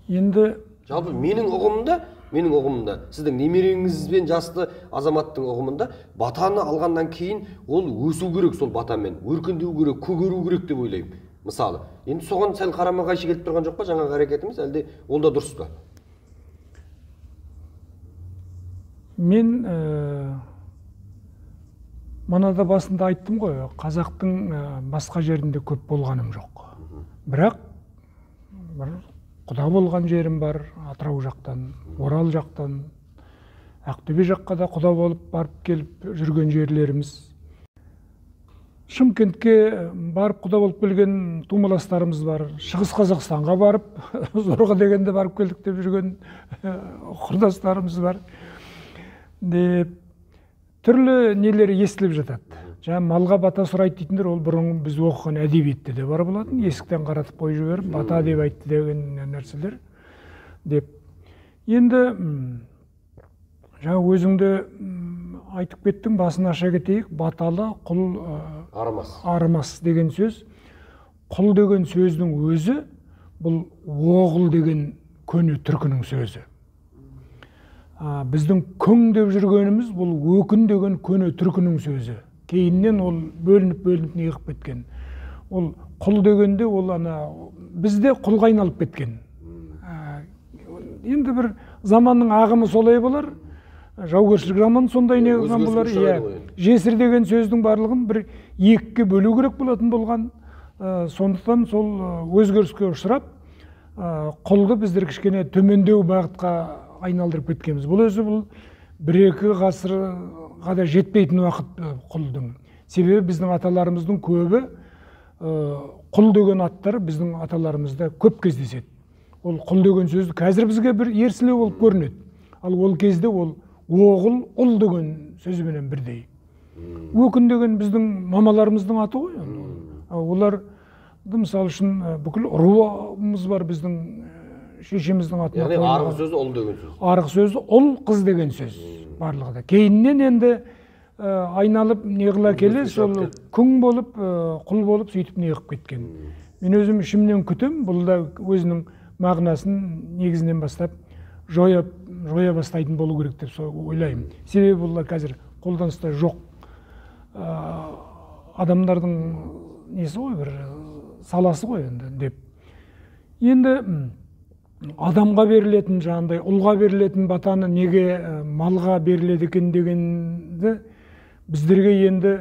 B: Енді
A: жалпы менің ұғымымда, сіздің немереңізбен жасты азаматтың ұғымында батаны алғаннан кейін ол өсу керек сол батамен, өркендеу керек, көгеру керек деп ойлаймын. Мысалы, енді соған сәл қарама қайшы келіп тұрған жоқ па жаңағы әрекетіміз, әлде ол да дұрыс па?
B: Мен манада басында айттым ғой, қазақтың басқа жерінде көп болғаным жоқ. Бірақ құда болған жерім бар, Атырау жақтан, Орал жақтан, Ақтөбе жаққа да құда болып барып келіп жүрген жерлеріміз. Шымкентке барып құда болып келген тумаластарымыз бар. Шығыс Қазақстанға барып, Зорға дегенде барып келдік деп жүрген құрдастарымыз бар. Деп түрлі нелері естіліп жатады. Жаңа малға бата сұрайды дейтіндер, ол бұрын біз оқыған әдебиетте де бар болатын. Есіктен қаратып қойып жіберіп, бата деп айтты деген нәрселер. Деп. Енді жаңа өзіңді айтып кеттің, басын аша кетейік. Баталы құл арымас деген сөз. Құл деген сөздің өзі бұл оғыл деген көне түркінің сөзі. Біздің күң деп жүргеніміз бұл өкін деген көне түркінің сөзі. Кейіннен ол бөлініп неғып кеткен. Ол құл дегенде ол бізде құлға айналып кеткен. Енді бір заманның ағымы солай болар. Жаугершілік заман сондай неғылған болар. Жесір деген сөздің барлығын бір екіге бөлу керек болатын болған. Сондықтан сол өзгеріске ұшырап, құлды біздер кішкене төмендеу бағытқа айналдырып кеткенбіз. Бұл өзі бұл 1-2 ғасырға да жетпейтін уақыт құлдың. Себебі біздің аталарымыздың көбі құл деген аттар біздің аталарымызда көп кездеседі. Ол құл деген сөзді қазір бізге бір ерсілеу болып көрінеді. Ал ол кезде ол оғыл, ұл деген сөзбенен бірдей. Өкін деген біздің мамаларымыздың аты ғой. Олар мысалы үшін бүкіл руымыз бар біздің шешеміздің атына.
A: Яғни арғы сөзі ұл деген сөз.
B: Арғы сөзі ұл, қыз деген сөз барлығы да. Кейіннен енді айналып неғыла келе сол күң болып, құл болып сөйтіп неғып кеткен. Мен өзім ішімнен күтем, бұл да өзінің мағынасын негізінен бастап жоя бастайтын болу керек деп ойлаймын. Себебі бұлар қазір қолданыста жоқ. Адамдардың несі ғой, бір саласы ғой енді деп. Енді адамға берілетін жаңағындай ұлға берілетін батаны неге малға беріледі екен дегенді біздерге енді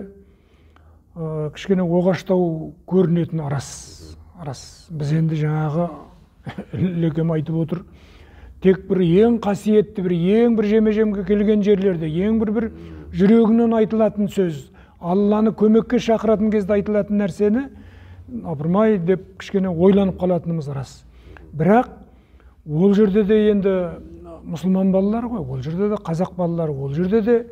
B: кішкене оғаштау көрінетін рас. Біз енді жаңағы лекем айтып отыр, тек бір ең қасиетті, ең бір жеме-жемге келген жерлерде, ең бір жүрегінен айтылатын сөз, Алланы көмекке шақыратын кезде айтылатын нәрсені апырмай деп кішкене ойланып қалатынымыз рас. Бірақ ол жерде де енді мұсылман балалар ғой, ол жерде де қазақ балалары, ол жерде де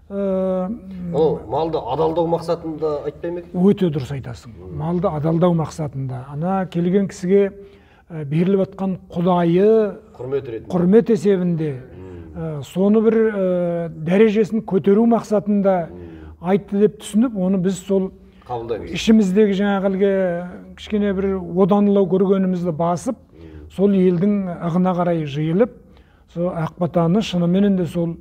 A: малды адалдау мақсатында айтпай ма екен?
B: Өте дұрыс айтасың. Малды адалдау мақсатында. Ана келген кісіге беріліп жатқан құдайы құрмет есебінде, соны бір дәрежесін көтеру мақсатында айтты деп түсініп, оны біз сол ішіміздегі жаңағылге кішкене бір оданылау көргенімізді басып, сол елдің ығына қарай жиылып, сол ақбатаны шынымен де сол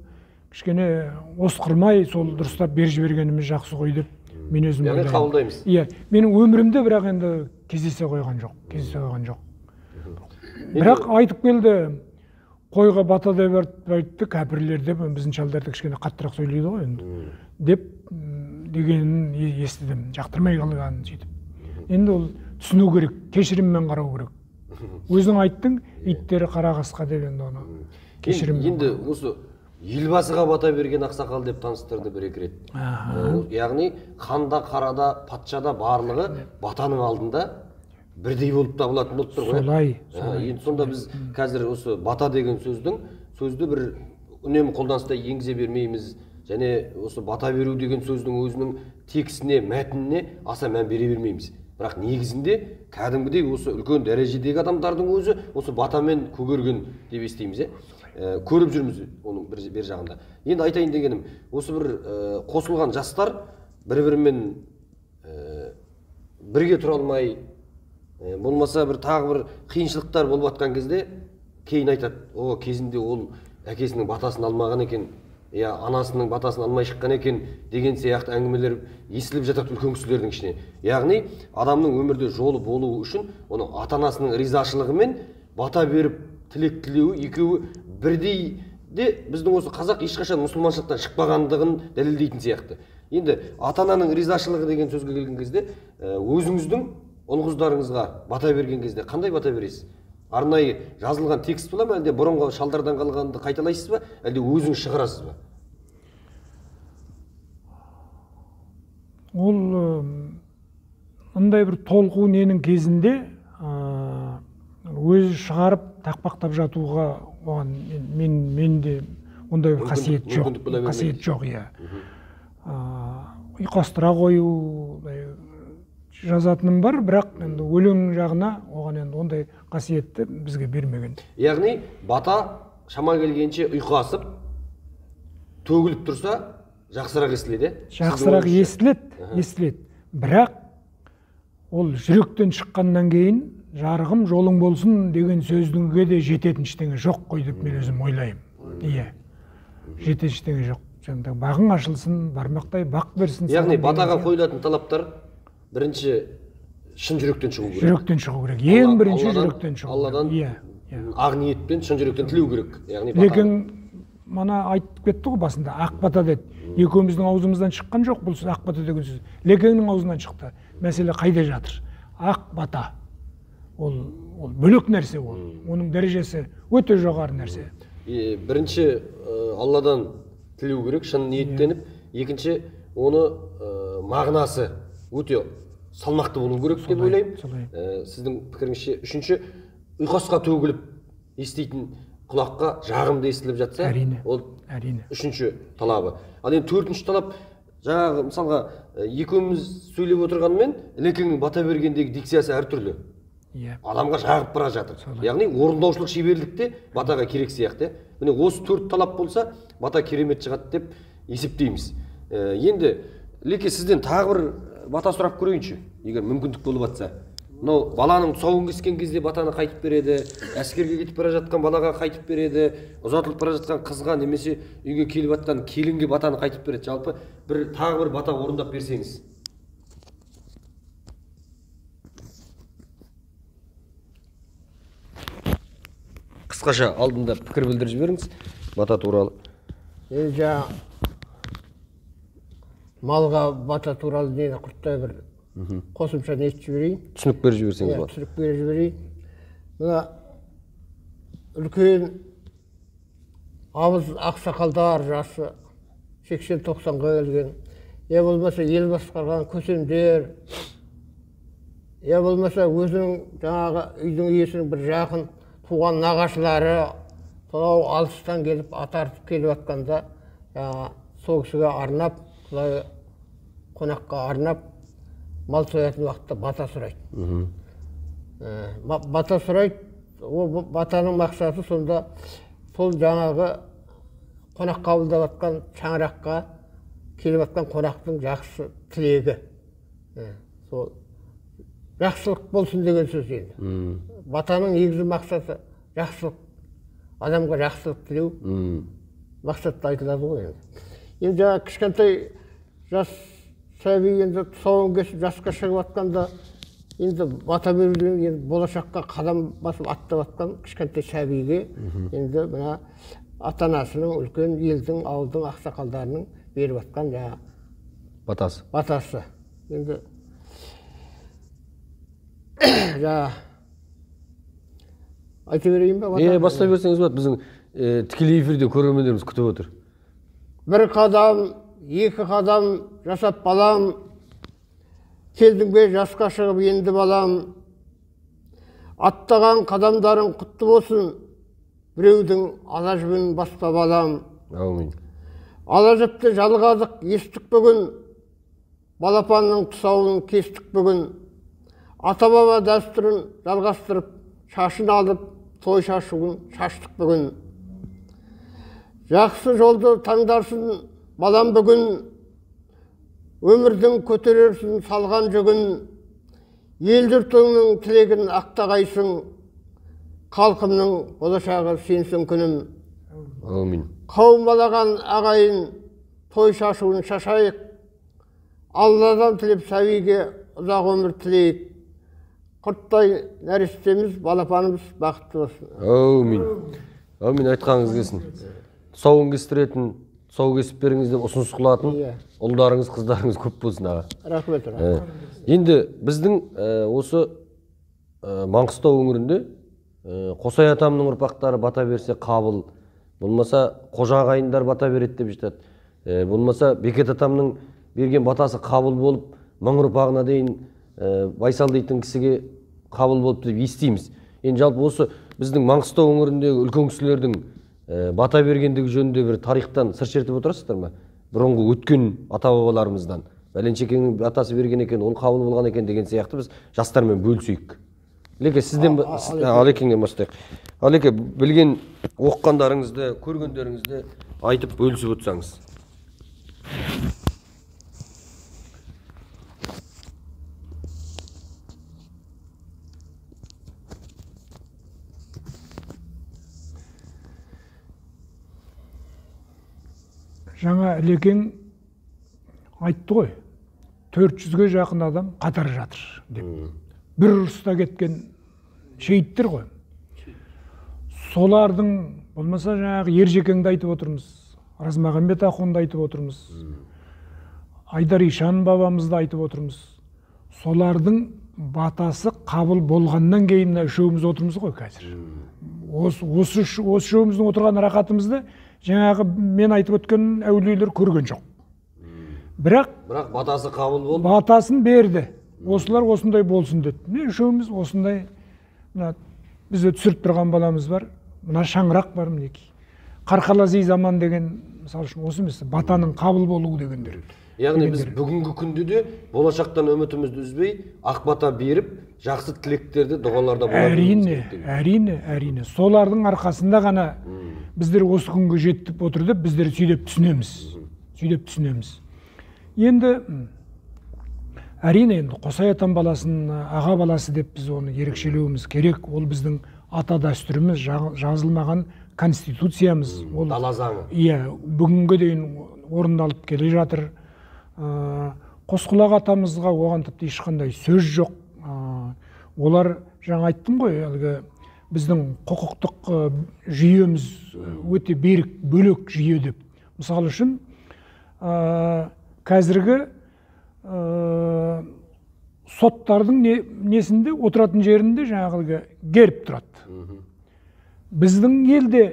B: кішкене осқырмай сол дұрыстап бер жібергеніміз жақсы ғой деп мен өзім ойлаймын.
A: Яғни қабылдаймыз.
B: Иә, менің өмірімде бірақ енді кездесе қойған жоқ. Бірақ айтып келді, қойға бата деп айтты, кәпірлер деп, біздің шалдарды кішкене қаттырақ сөйлейді ғой енді. Деп дегенін естідім, жақтырмай қалғанын сөйтіп. Енді ол түсіну керек, кешіріммен қарау керек. Өзің айттың, иттері қара қасқа деп енді оны кешіріммен.
A: Енді осы елбасыға бата берген ақсақал деп таныстырды бір-екі рет. Яғни ханда, қарада, патшада барлығы батаның алдында бірдей болып табылатын болып тұр ғой.
B: Солай.
A: Енді сонда біз қазір осы бата деген сөзді бір үнемі қолданыста енгізе бермейміз. Және осы бата беру деген сөздің өзінің текстіне, мәтініне аса мән бере бермейміз. Бірақ негізінде кәдімгідей осы үлкен дәрежедегі адамдардың өзі осы батамен көгерген деп естейміз. Көріп жүрміз оның бір жағында. Енді айтайын дегенім, осы бір қосылған жастар бір-бірімен бірге тұра алмай, болмаса бір тағы бір қиыншылықтар болып жатқан кезде кейін айтады, о кезінде ол әкесінің батасын алмаған екен, я анасының батасын алмай шыққан екен деген сияқты әңгімелер естіліп жатады үлкен кісілердің ішіне. Яғни адамның өмірде жолы болуы үшін оның ата-анасының ризашылығымен бата беріп тілек тілеуі екеуі бірдей де біздің осы қазақ ешқашан мұсылманшылықтан шықпағандығын дәлелдейтін сияқты. Енді ата-ананың ризашылығы деген сөзге келген кезде өзіңіздің ұл-қыздарыңызға бата берген кезде қандай бата бересіз? Арнайы жазылған текст бола ма, әлде бұрынғы шалдардан қалғанды қайталайсыз ба, әлде өзіңіз шығарасыз ба?
B: Ол мындай бір толқу ненің кезінде өзі шығарып тақпақтап жатуға оған менде ондай бір қасиет жоқ, иә. Ұйқастыра қою жазатыным бар, бірақ енді өлең жағына оған енді ондай қасиетті бізге бермеген.
A: Яғни бата шама келгенше ұйқасып, төгіліп тұрса жақсырақ естіледі?
B: Жақсырақ естіледі. Бірақ ол жүректен шыққаннан кейін жарығым жолың болсын деген сөздің де жететін ештеңе жоқ қой деп мен өзім ойлаймын. Иә, жететін ештеңе жоқ. Жаңағы бағың ашылсын, бармақтай бақ берсін.
A: Яғни батаға қойылатын талаптар бірінші шын жүректен шығу керек.
B: Жүректен шығу керек. Ең бірінші жүректен шығу керек.
A: Алладан ақ ниетпен шын жүректен тілеу керек.
B: Лекен мана айтып кетті ғой басында, ақ бата деді. Екеуміздің аузымыздан шыққан жоқ бұл ақ бата деген сөз. Лекеңнің аузынан шықты. Мәселе қайда жатыр? Ақ бата. Ол бөлек нәрсе ол. Оның дәрежесі өте жоғары нәрсе.
A: Бірінші Алладан тілеу керек, шын ниеттеніп. Екінші оны мағынасы өте салмақты болу керек деп ойлаймын. Сіздің пікіріңізше, үшінші ұйқасқа төгіліп естейтін құлаққа жағымды естіліп жатса, ол үшінші талабы. Ал енді төртінші талап, жаңағы мысалға екеуміз сөйлеп отырғанмен Ілекеңнің бата бергендегі дикциясы әртүрлі. Адамға жағып бара жатыр. Яғни орындаушылық шеберлікте батаға керек сияқты. Міне осы төрт талап болса, бата керемет шығады деп есептейміз. Енді Ілеке, сізден тағы бір бата сұрап көрейінші, егер мүмкіндік болып жатса. Мынау баланың тұсауын кескен кезде батаны қайтып береді, әскерге кетіп бара жатқан балаға қайтып береді, ұзатылып бара жатқан қызға немесе үйге келіп жатқан келінге батаны қайтып береді. Жалпы тағы бір бата орындап берсеңіз. Қысқаша алдында пікір білдіріп жіберіңіз бата туралы.
C: Жаңа малға бата туралы нені құрттай бір қосымша не етіп жіберейін.
A: Түсінік беріп жіберсеңіз болады.
C: Түсінік беріп жіберейін. Мына үлкен ауыз ақсақалдар жасы 80-90-ға келген, я болмаса ел басқарған көсемдер, я болмаса өзінің жаңағы үйдің иесінің бір жақын туған нағашылары сонау алыстан келіп атартып келіп жатқанда, сол кісіге арнап, қонаққа арнап мал соятын уақытта бата сұрайды. Бата сұрайды, ол батаның мақсаты сонда сол жаңағы қонақ қабылдап жатқан шаңыраққа келіп жатқан қонақтың жақсы тілегі. Сол жақсылық болсын деген сөз енді. Батаның негізгі мақсаты жақсылық, адамға жақсылық тілеу мақсатта айтылады ғой енді. Енді жаңа кішкентай жас сәби енді тұсауын кесіп жасқа шығып жатқанда, енді бата беруден енді болашаққа қадам басып аттап жатқан кішкентай сәбиге енді мына ата-анасының, үлкен елдің, ауылдың ақсақалдарының беріп жатқан батасы. Енді айта берейін ба?
A: Бастай берсеңіз болады. Біздің тікелей эфирде көрермендерimiz күтіп отыр.
C: Bir kadam, iki kadam жасап балам, келдің бе жасқа шығып енді балам. Аттаған қадамдарың құтты болсын, біреудің ала жібін баспа балам.
A: Әумин.
C: Ала жіпті жалғадық естік бүгін, балапанның тұсауын кестік бүгін. Ата баба дәстүрін жалғастырып, шашын алып, той шашуын шаштық бүгін. Жақсы жолды таңдарсын балам бүгін, өмірдің көтерерсін салған жүгін, елдіртіңнің тілегін ақтағайсың, халқымның болашағы сенсің күнім.
A: Әумин.
C: Қауымбалаған ағайын той шашуын шашайық, Алладан тілеп сәбиге ұзақ өмір тілейік. Құрттай нәрестеміз, балапанымыз бақытты болсын.
A: Әумин. Әумин, айтқаныңыз келсін. Тұсауын кестіретін, тұсау кесіп беріңіз деп ұсыныс қылатын ұлдарыңыз, қыздарыңыз көп болсын аға.
C: Рахмет.
A: Енді біздің осы Маңғыстау өңірінде Қосай атамның ұрпақтары бата берсе қабыл, болмаса қожа ағайындар бата береді деп жатады. Болмаса Бекет атамның берген батасы қабыл болып, мың ұрпағына дейін Байсал дейтін кісіге қабыл болып деп естиміз. Енді жалпы осы біздің Маңғыстау өңіріндегі үлкен кісілердің бата бергендігі жөнінде бір тарихтан сыр шертіп отырасыздар ма? Бұрынғы өткен ата-бабаларымыздан. Бәленшекеңнің батасы берген екен, ол қабыл болған екен деген сияқты біз жастармен бөлісейік. Алеке, сізден Алекеңнен бастайық. Алеке, білген оқығандарыңызды, көргендеріңізді айтып бөлісіп отырсаңыз.
B: Жаңа Ілекең айтты ғой, 400-ге жақын адам қатар жатыр деп. Бір ұрыста кеткен шейіттер ғой. Солардың, болмаса жаңағы Ержекеңді айтып отырмыз, Размағамбет Ахунды айтып отырмыз, Айдар Ишан бабамызды айтып отырмыз. Солардың батасы қабыл болғаннан кейін үшеуміз отырмыз ғой қазір. Осы үшеуміздің отырған рақатымызды жаңағы мен айтып өткен әулиелер көрген жоқ. Бірақ
A: батасы қабыл болды.
B: Батасын берді. Осылар осындай болсын деді. Не үшеуміз осындай, бізде түсіріп тұрған баламыз бар. Мына шаңырақ бар мінекей. Қарқалази заман деген, мысалы үшін осы емес, батаның қабыл болуы дегендер.
A: Яғни біз бүгінгі күнде де болашақтан үмітімізді үзбей, ақ бата беріп, жақсы тілектерді дұғаларда боламыз.
B: Әрине. Солардың арқасында ғана біздер осы күнге жеттіп отырды, біздер сөйлеп түсінеміз. Енді әрине, Қосай атам баласын аға баласы деп біз оны ерекшелеуіміз керек. Ол біздің ата дәстүріміз, жазылмаған конституциямыз.
A: Дала заңы.
B: Иә, бүгінге дейін орындалып келе жатыр. Қосқұлақ атамызға оған тіпті ешқандай сөз жоқ. Олар, жаңа айттым ғой, біздің құқықтық жүйеміз өте берік, бөлек жүйе деп. Мысалы үшін, қазіргі соттардың несінде, отыратын жерінде жаңағы герб тұрады. Біздің елде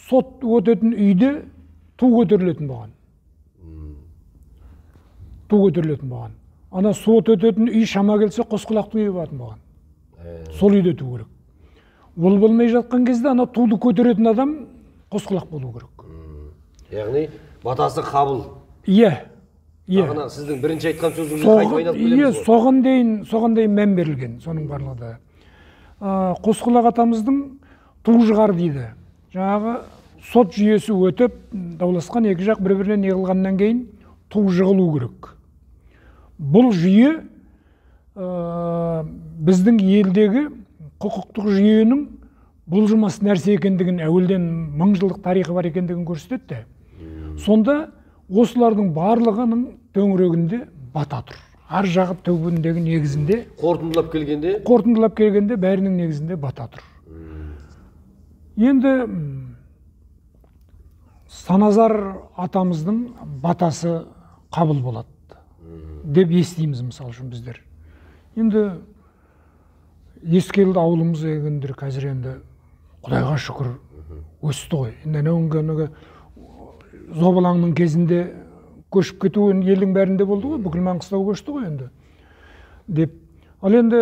B: сот өтетін үйде ту көтерілетін болған. Ана сот өтетін үй шама келсе Қосқұлақтың үйі болатын болған. Сол үйде ту керек. Ол болмай жатқан кезде ана туды көтеретін адам Қосқұлақ болу керек.
A: Яғни батасы қабыл.
B: Иә.
A: Сіздің бірінші айтқан сөзіңізді қайтып айналып келеміз
B: ғой. Соған дейін мән берілген, соның барлығы. Қосқұлақ атамыздың туғыжғар дейді. Жаңағы сот жүйесі өтіп, дауласқан екі жақ бір-біріне неғылғаннан кейін туғыжығылу керек. Бұл жүйе біздің елдегі құқықтық жүйенің бұлжымас нәрсе екендігін, әуелден мың жылдық тарихы бар екендігін көрсетеді. Сонда осылардың барлығының төңірегінде бата тұр. Ар жағы төбіндегі негізінде, қорытындылап келгенде бәрінің негізінде бата тұр. Енді Саназар атамыздың батасы қабыл болады деп естиміз, мысалы үшін біздер. Енді Ескелді ауылымыз дегендер қазір енді Құдайға шүкір өсті ғой. Енді Зобалаңның кезінде көшіп кетуі елдің бәрінде болды ғой, бүкіл Маңғыстау көшті ғой енді. Деп. Ал енді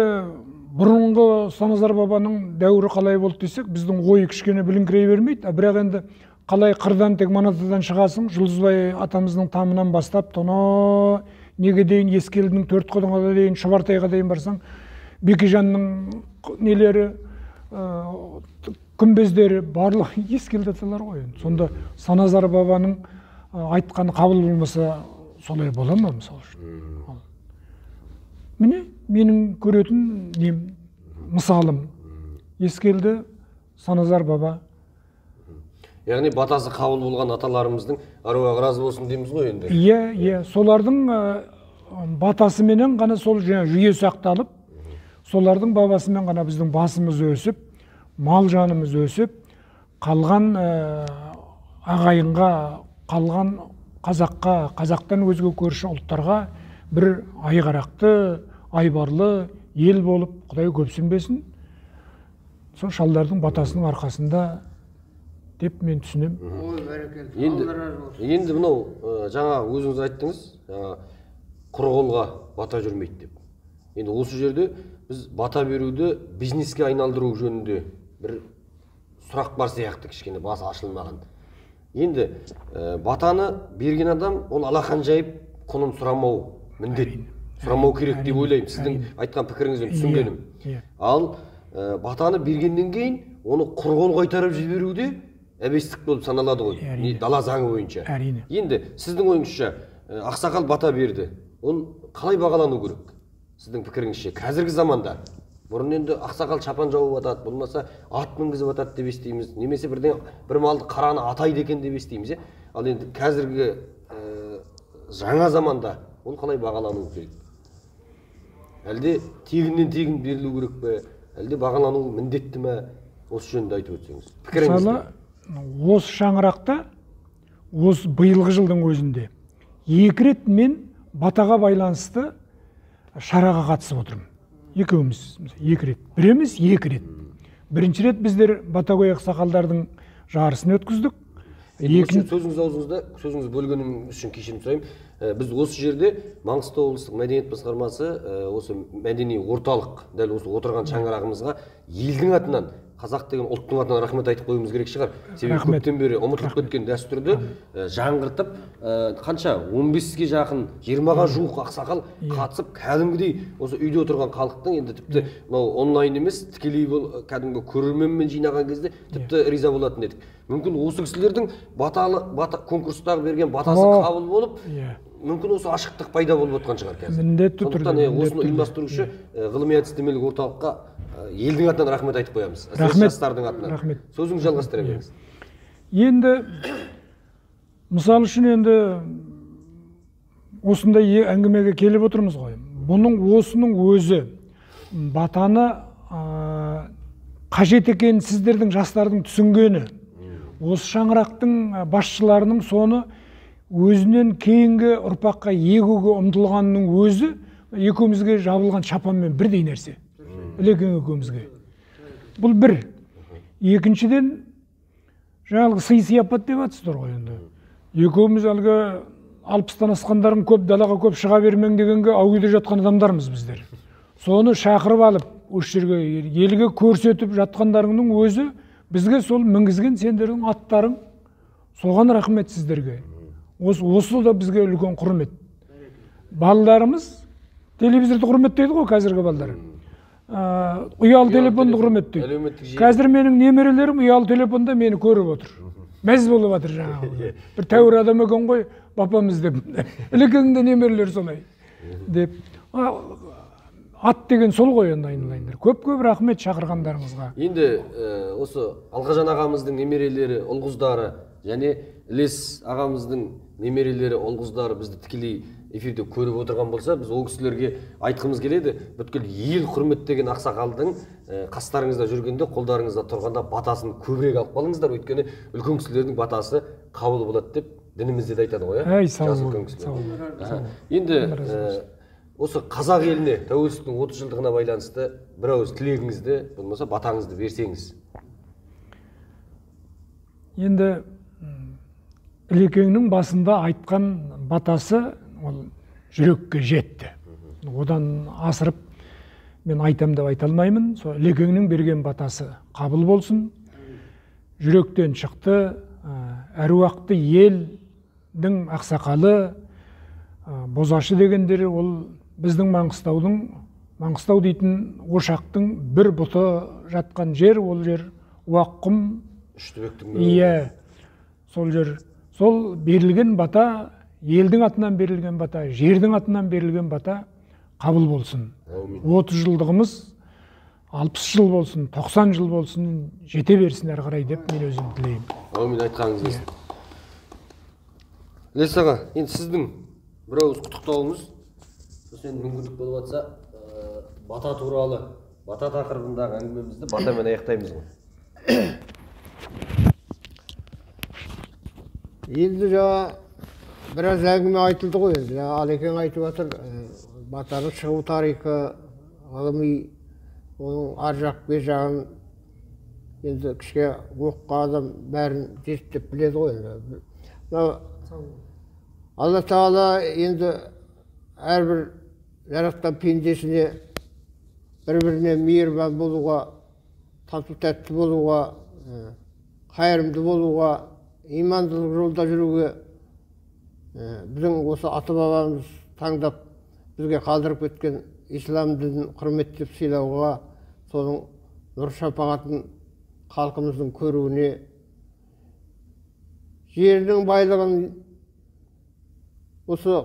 B: бұрынғы Саназар бабаның дәуірі қалай болды десек, біздің ой кішкене біліңкірей бермейді. Бірақ енді қалай қырдан тек Манатадан шығасың, Жұлдызбай атамыздың тамынан бастап, тоно неге дейін Ескелдінің Төртқодыңға дейін, Шұбартайға дейін барсаң, Бекежанның нелері, күмбездері барлық Ескелді аталар ғой. Сонда Саназар бабаның айтқаны қабыл болмаса солай бола ма мысалы үшін? Міне менің көретін нем, мысалым, Ескелді, Саназар баба.
A: Яғни батасы қабыл болған аталарымыздың аруағы разы болсын дейміз ғой енді.
B: Иә, солардың батасыменен ғана сол жүйе сақталып, солардың бабасымен ғана біздің басымыз өсіп, мал жанымыз өсіп, қалған ағайынға, қалған қазаққа, қазақтан өзге көрші ұлттарға бір айғарақты, айбарлы ел болып, Құдай көпсінбесін, сол шалдардың батасының арқасында деп мен түсінем.
A: Енді мынау жаңа өзіңіз айттыңыз, құр қолға бата жүрмейді деп. Енді осы жерде біз бата беруді бизнеске айналдыру жөнінде бір сұрақ бар сияқты, кішкене басы ашылмаған. Енді батаны берген адам ол алақан жайып құнын сұрамау міндет, сұрамау керек деп ойлаймын. Сіздің айтқан пікіріңізден түсінгенім. Ал батаны бергеннен кейін оны құр қол қайтарып жіберуде әбестік болып саналады ғой, дала заңы бойынша. Енді сіздің ойыңызша ақсақал бата берді, ол қалай бағалану керек? Сіздің пікіріңізше қазіргі заманда бұрын енді ақсақал шапан жауып атады, болмаса ат мінгізіп атады деп естиміз, немесе бір малды қараны атайды екен деп естиміз. Ал енді қазіргі жаңа заманда ол қалай бағалану керек? Әлде тегіннен тегін берілу керек пе? Әлде бағалану міндетті ме? Осы жөнінде айтып өтсеңіз. Пікіріңізді.
B: Осы шаңырақта, осы биылғы жылдың өзінде 2 рет мен батаға байланысты шараға қатысып отырмын. Екеуміз 2 рет. Бір емес, 2 рет. Бірінші рет біздер Батагөй ақсақалдардың жарысын өткіздік.
A: Сөзіңіз аузыңызда, сөзіңіз бөлгенім үшін кешірім сұраймын. Біз осы жерде Маңғыстау облыстық мәдениет басқармасы осы мәдени орталық, дәл осы отырған шаңырағымызға елдің атынан, қазақ деген ұлттың атынан рахмет айтып қоюымыз керек шығар. Себебі көптен бері ұмытылып кеткен дәстүрді жаңғыртып, қанша 15-ге жақын, 20-ға жуық ақсақал қатысып, кәдімгідей осы үйде отырған халықтың енді тіпті онлайн емес, тікелей кәдімгі көрерменмен жинаған кезде тіпті риза болатын едік. Мүмкін осы кісілердің конкурстағы берген батасы қабыл болып, мүмкін осы ашықтық пайда болып отқан шығар қазір.
B: Міндетті түрде.
A: Сондықтан осыны ұйымдастырушы ғылыми әдістемелік орталыққа елдің атынан рахмет айтып қоямыз.
B: Рахмет.
A: Жастардың атынан.
B: Рахмет.
A: Сөзіңізді жалғастыра беріңіз.
B: Енді мысал үшін енді осындай әңгімеге келіп отырмыз ғой. Бұның осының өзі батаны қажет екенін сіздердің жастардың түсінгені. Осы шаңырақтың басшыларының соны өзінен кейінгі ұрпаққа егуге ұмтылғанның өзі екеумізге жабылған шапанмен бірдей нәрсе. Ілекең екеумізге. Бұл бір. Екіншіден, жаңағы сый сияпат деп атсыздар ғой енді. Екеуміз әлгі 60-тан асқандарын көп далаға көп шыға бермең дегенге ауылда жатқан адамдармыз біздер. Соны шақырып алып, осы жерге елге көрсетіп жатқандарыңның өзі бізге сол мінгізген сендердің аттарың, соған рахмет сіздерге. Осы да бізге үлкен құрмет. Балаларымыз телевизорды құрметтейді ғой қазіргі балалар. Ұялы телефонды құрметтейді. Қазір менің немерелерім ұялы телефонда мені көріп отыр. Мәз болып отыр жаңағы. Бір тәуір адам екен ғой, папамыз деп. Ілекеңде немерелер солай деп. Ат деген сол ғой енді айналайындар. Көп-көп рахмет шақырғандарыңызға.
A: Енді осы Алғажан ағамыздың немерелері, ұл-қыздары, және Ілес ағамыздың немерелері, ұл-қыздары бізді тікелей эфирде көріп отырған болса, біз ол кісілерге айтқымыз келеді. Бүткіл ел құрметтеген ақсақалдың қастарыңызда жүргенде, қолдарыңызда тұрғанда батасын көбірек алып қалыңыздар. Өйткені үлкен кісілердің батасы қабыл болады деп дінімізде де айтады ғой. Енді осы қазақ еліне тәуелсіздіктің 30 жылдығына байланысты бір ауыз тілегіңізді, болмаса батаңызды берсеңіз.
B: енді ілекеңнің басында айтқан батасы ол жүрекке жетті. Одан асырып мен айтам деп айта алмаймын. Сол ілекеңнің берген батасы қабыл болсын. Жүректен шықты, әруақты елдің ақсақалы, бозашы дегендері ол біздің Маңғыстау дейтін ошақтың бір бұты жатқан жер, ол жер Уаққұм.
A: Үштібектің
B: Иә, сол жер. Сол берілген бата, елдің атынан берілген бата, жердің атынан берілген бата қабыл болсын. 30 жылдығымыз 60 жыл болсын, 90 жыл болсын, жете берсін әрі қарай деп мен өзім тілеймін.
A: Әумин, айтқаныңыз келсін. Ілияс аға, енді сіздің бір ауыз құттықтауыңыз, сосын мүмкіндік болып жатса, бата туралы, бата тақырыбындағы әңгімемізді батамен аяқтаймыз ғой.
C: Енді жаңа біраз әңгіме айтылды ғой, енді Алекең айтып жатыр, батаның шығу тарихы, ғылыми, оның ар жақ бер жағын енді кішке оқыған адам бәрін зерттеп біледі ғой енді. Алла Тағала енді әрбір жаратқан пендесіне бір-біріне мейірбан болуға, тату тәтті болуға, қайырымды болуға, имандылық жолда жүруге, біздің осы ата бабамыз таңдап бізге қалдырып кеткен ислам дінін құрметтеп сыйлауға, соның нұр шапағатын халқымыздың көруіне, жердің байлығын осы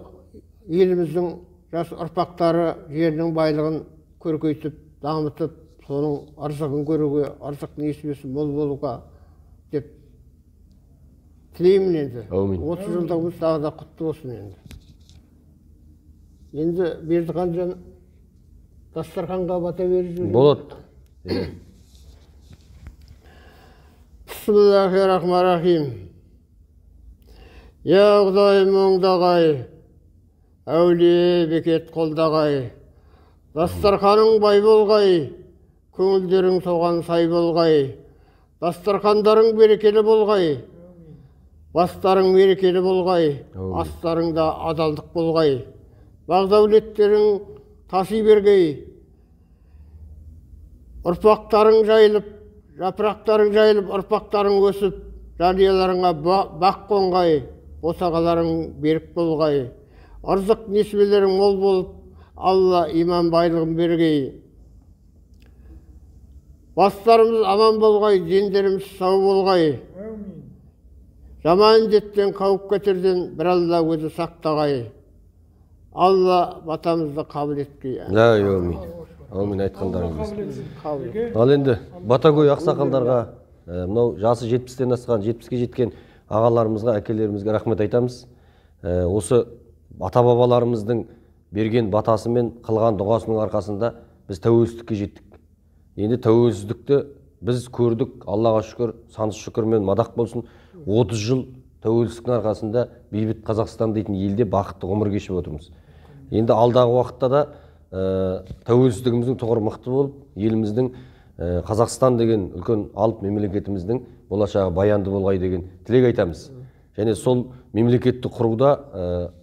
C: еліміздің жас ұрпақтары жердің байлығын көркейтіп, дамытып, соның ырзығын көруге, ырзық несібесі мол болуға деп тілеймін енді. 30 жылдығымыз тағы да құтты болсын енді. Енді Бердіқанжан дастарханға бата беріп жүрген.
A: Болады.
C: Бисмиллахир-рахманир-рахим. Я Құдайым оңдағай, әулие бекет қолдағай, дастарханың бай болғай, көңілдерің соған сай болғай, дастархандарың берекелі болғай, бастарың мерекелі болғай, астарыңда адалдық болғай, бағдәулеттерің таси бергей, ұрпақтарың жайылып, жапырақтарың жайылып, ұрпақтарың өсіп, жанұяларыңа бақ қонғай, босағаларың берік болғай, ырзық несібелерің мол болып, Алла иман байлығын бергей. Бастарымыз аман болғай, дендеріміз сау болғай. Жаман індеттен, қауіп қатерден бір Алла өзі сақтағай. Алла батамызды қабыл еткей.
A: Әумин, айтқандарыңыз. Ал енді Батагөй ақсақалдарға, мынау жасы 70-тен асқан, 70-ке жеткен ағаларымызға, әкелерімізге рахмет айтамыз. Осы ата-бабаларымыздың берген батасы мен қылған дұғасының арқасында біз тәуелсіздікке жеттік. Енді тәуелсіздікті біз көрдік, Аллаға шүкір, сансыз шүкірмен мадақ болсын. 30 жыл тәуелсіздіктің арқасында бейбіт Қазақстан дейтін елде бақытты ғұмыр кешіп отырмыз. Енді алдағы уақытта да тәуелсіздігіміздің тұғыры мықты болып, еліміздің Қазақстан деген үлкен алып мемлекетіміздің болашағы баянды болғай деген тілек айтамыз. Және сол мемлекетті құруда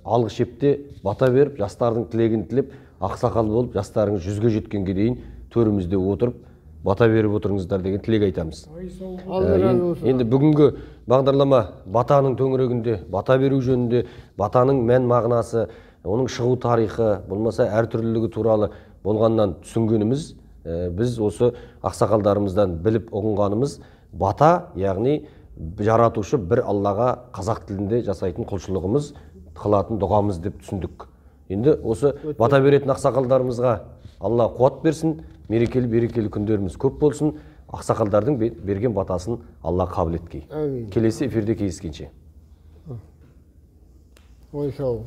A: алғы шепте бата беріп, жастардың тілегін тілеп, ақсақал болып, жастарыңыз 100-ге жеткенге дейін төрімізде отырып, бата беріп отырыңыздар деген тілек айтамыз. Енді бүгінгі бағдарлама батаның төңірегінде, бата беру жөнінде, батаның мән мағынасы, оның шығу тарихы, болмаса әртүрлілігі туралы болғаннан түсінгеніміз, біз осы ақсақалдарымыздан біліп ұғынғанымыз, бата, яғни жаратушы бір Аллаға қазақ тілінде жасайтын құлшылығымыз, қылатын дұғамыз деп түсіндік. Енді осы бата беретін ақсақалдарымызға Алла қуат берсін, мерекелі күндеріміз көп болсын, ақсақалдардың берген батасын Алла қабыл еткей. Келесі эфирде кездескенше.
C: Ой, сау.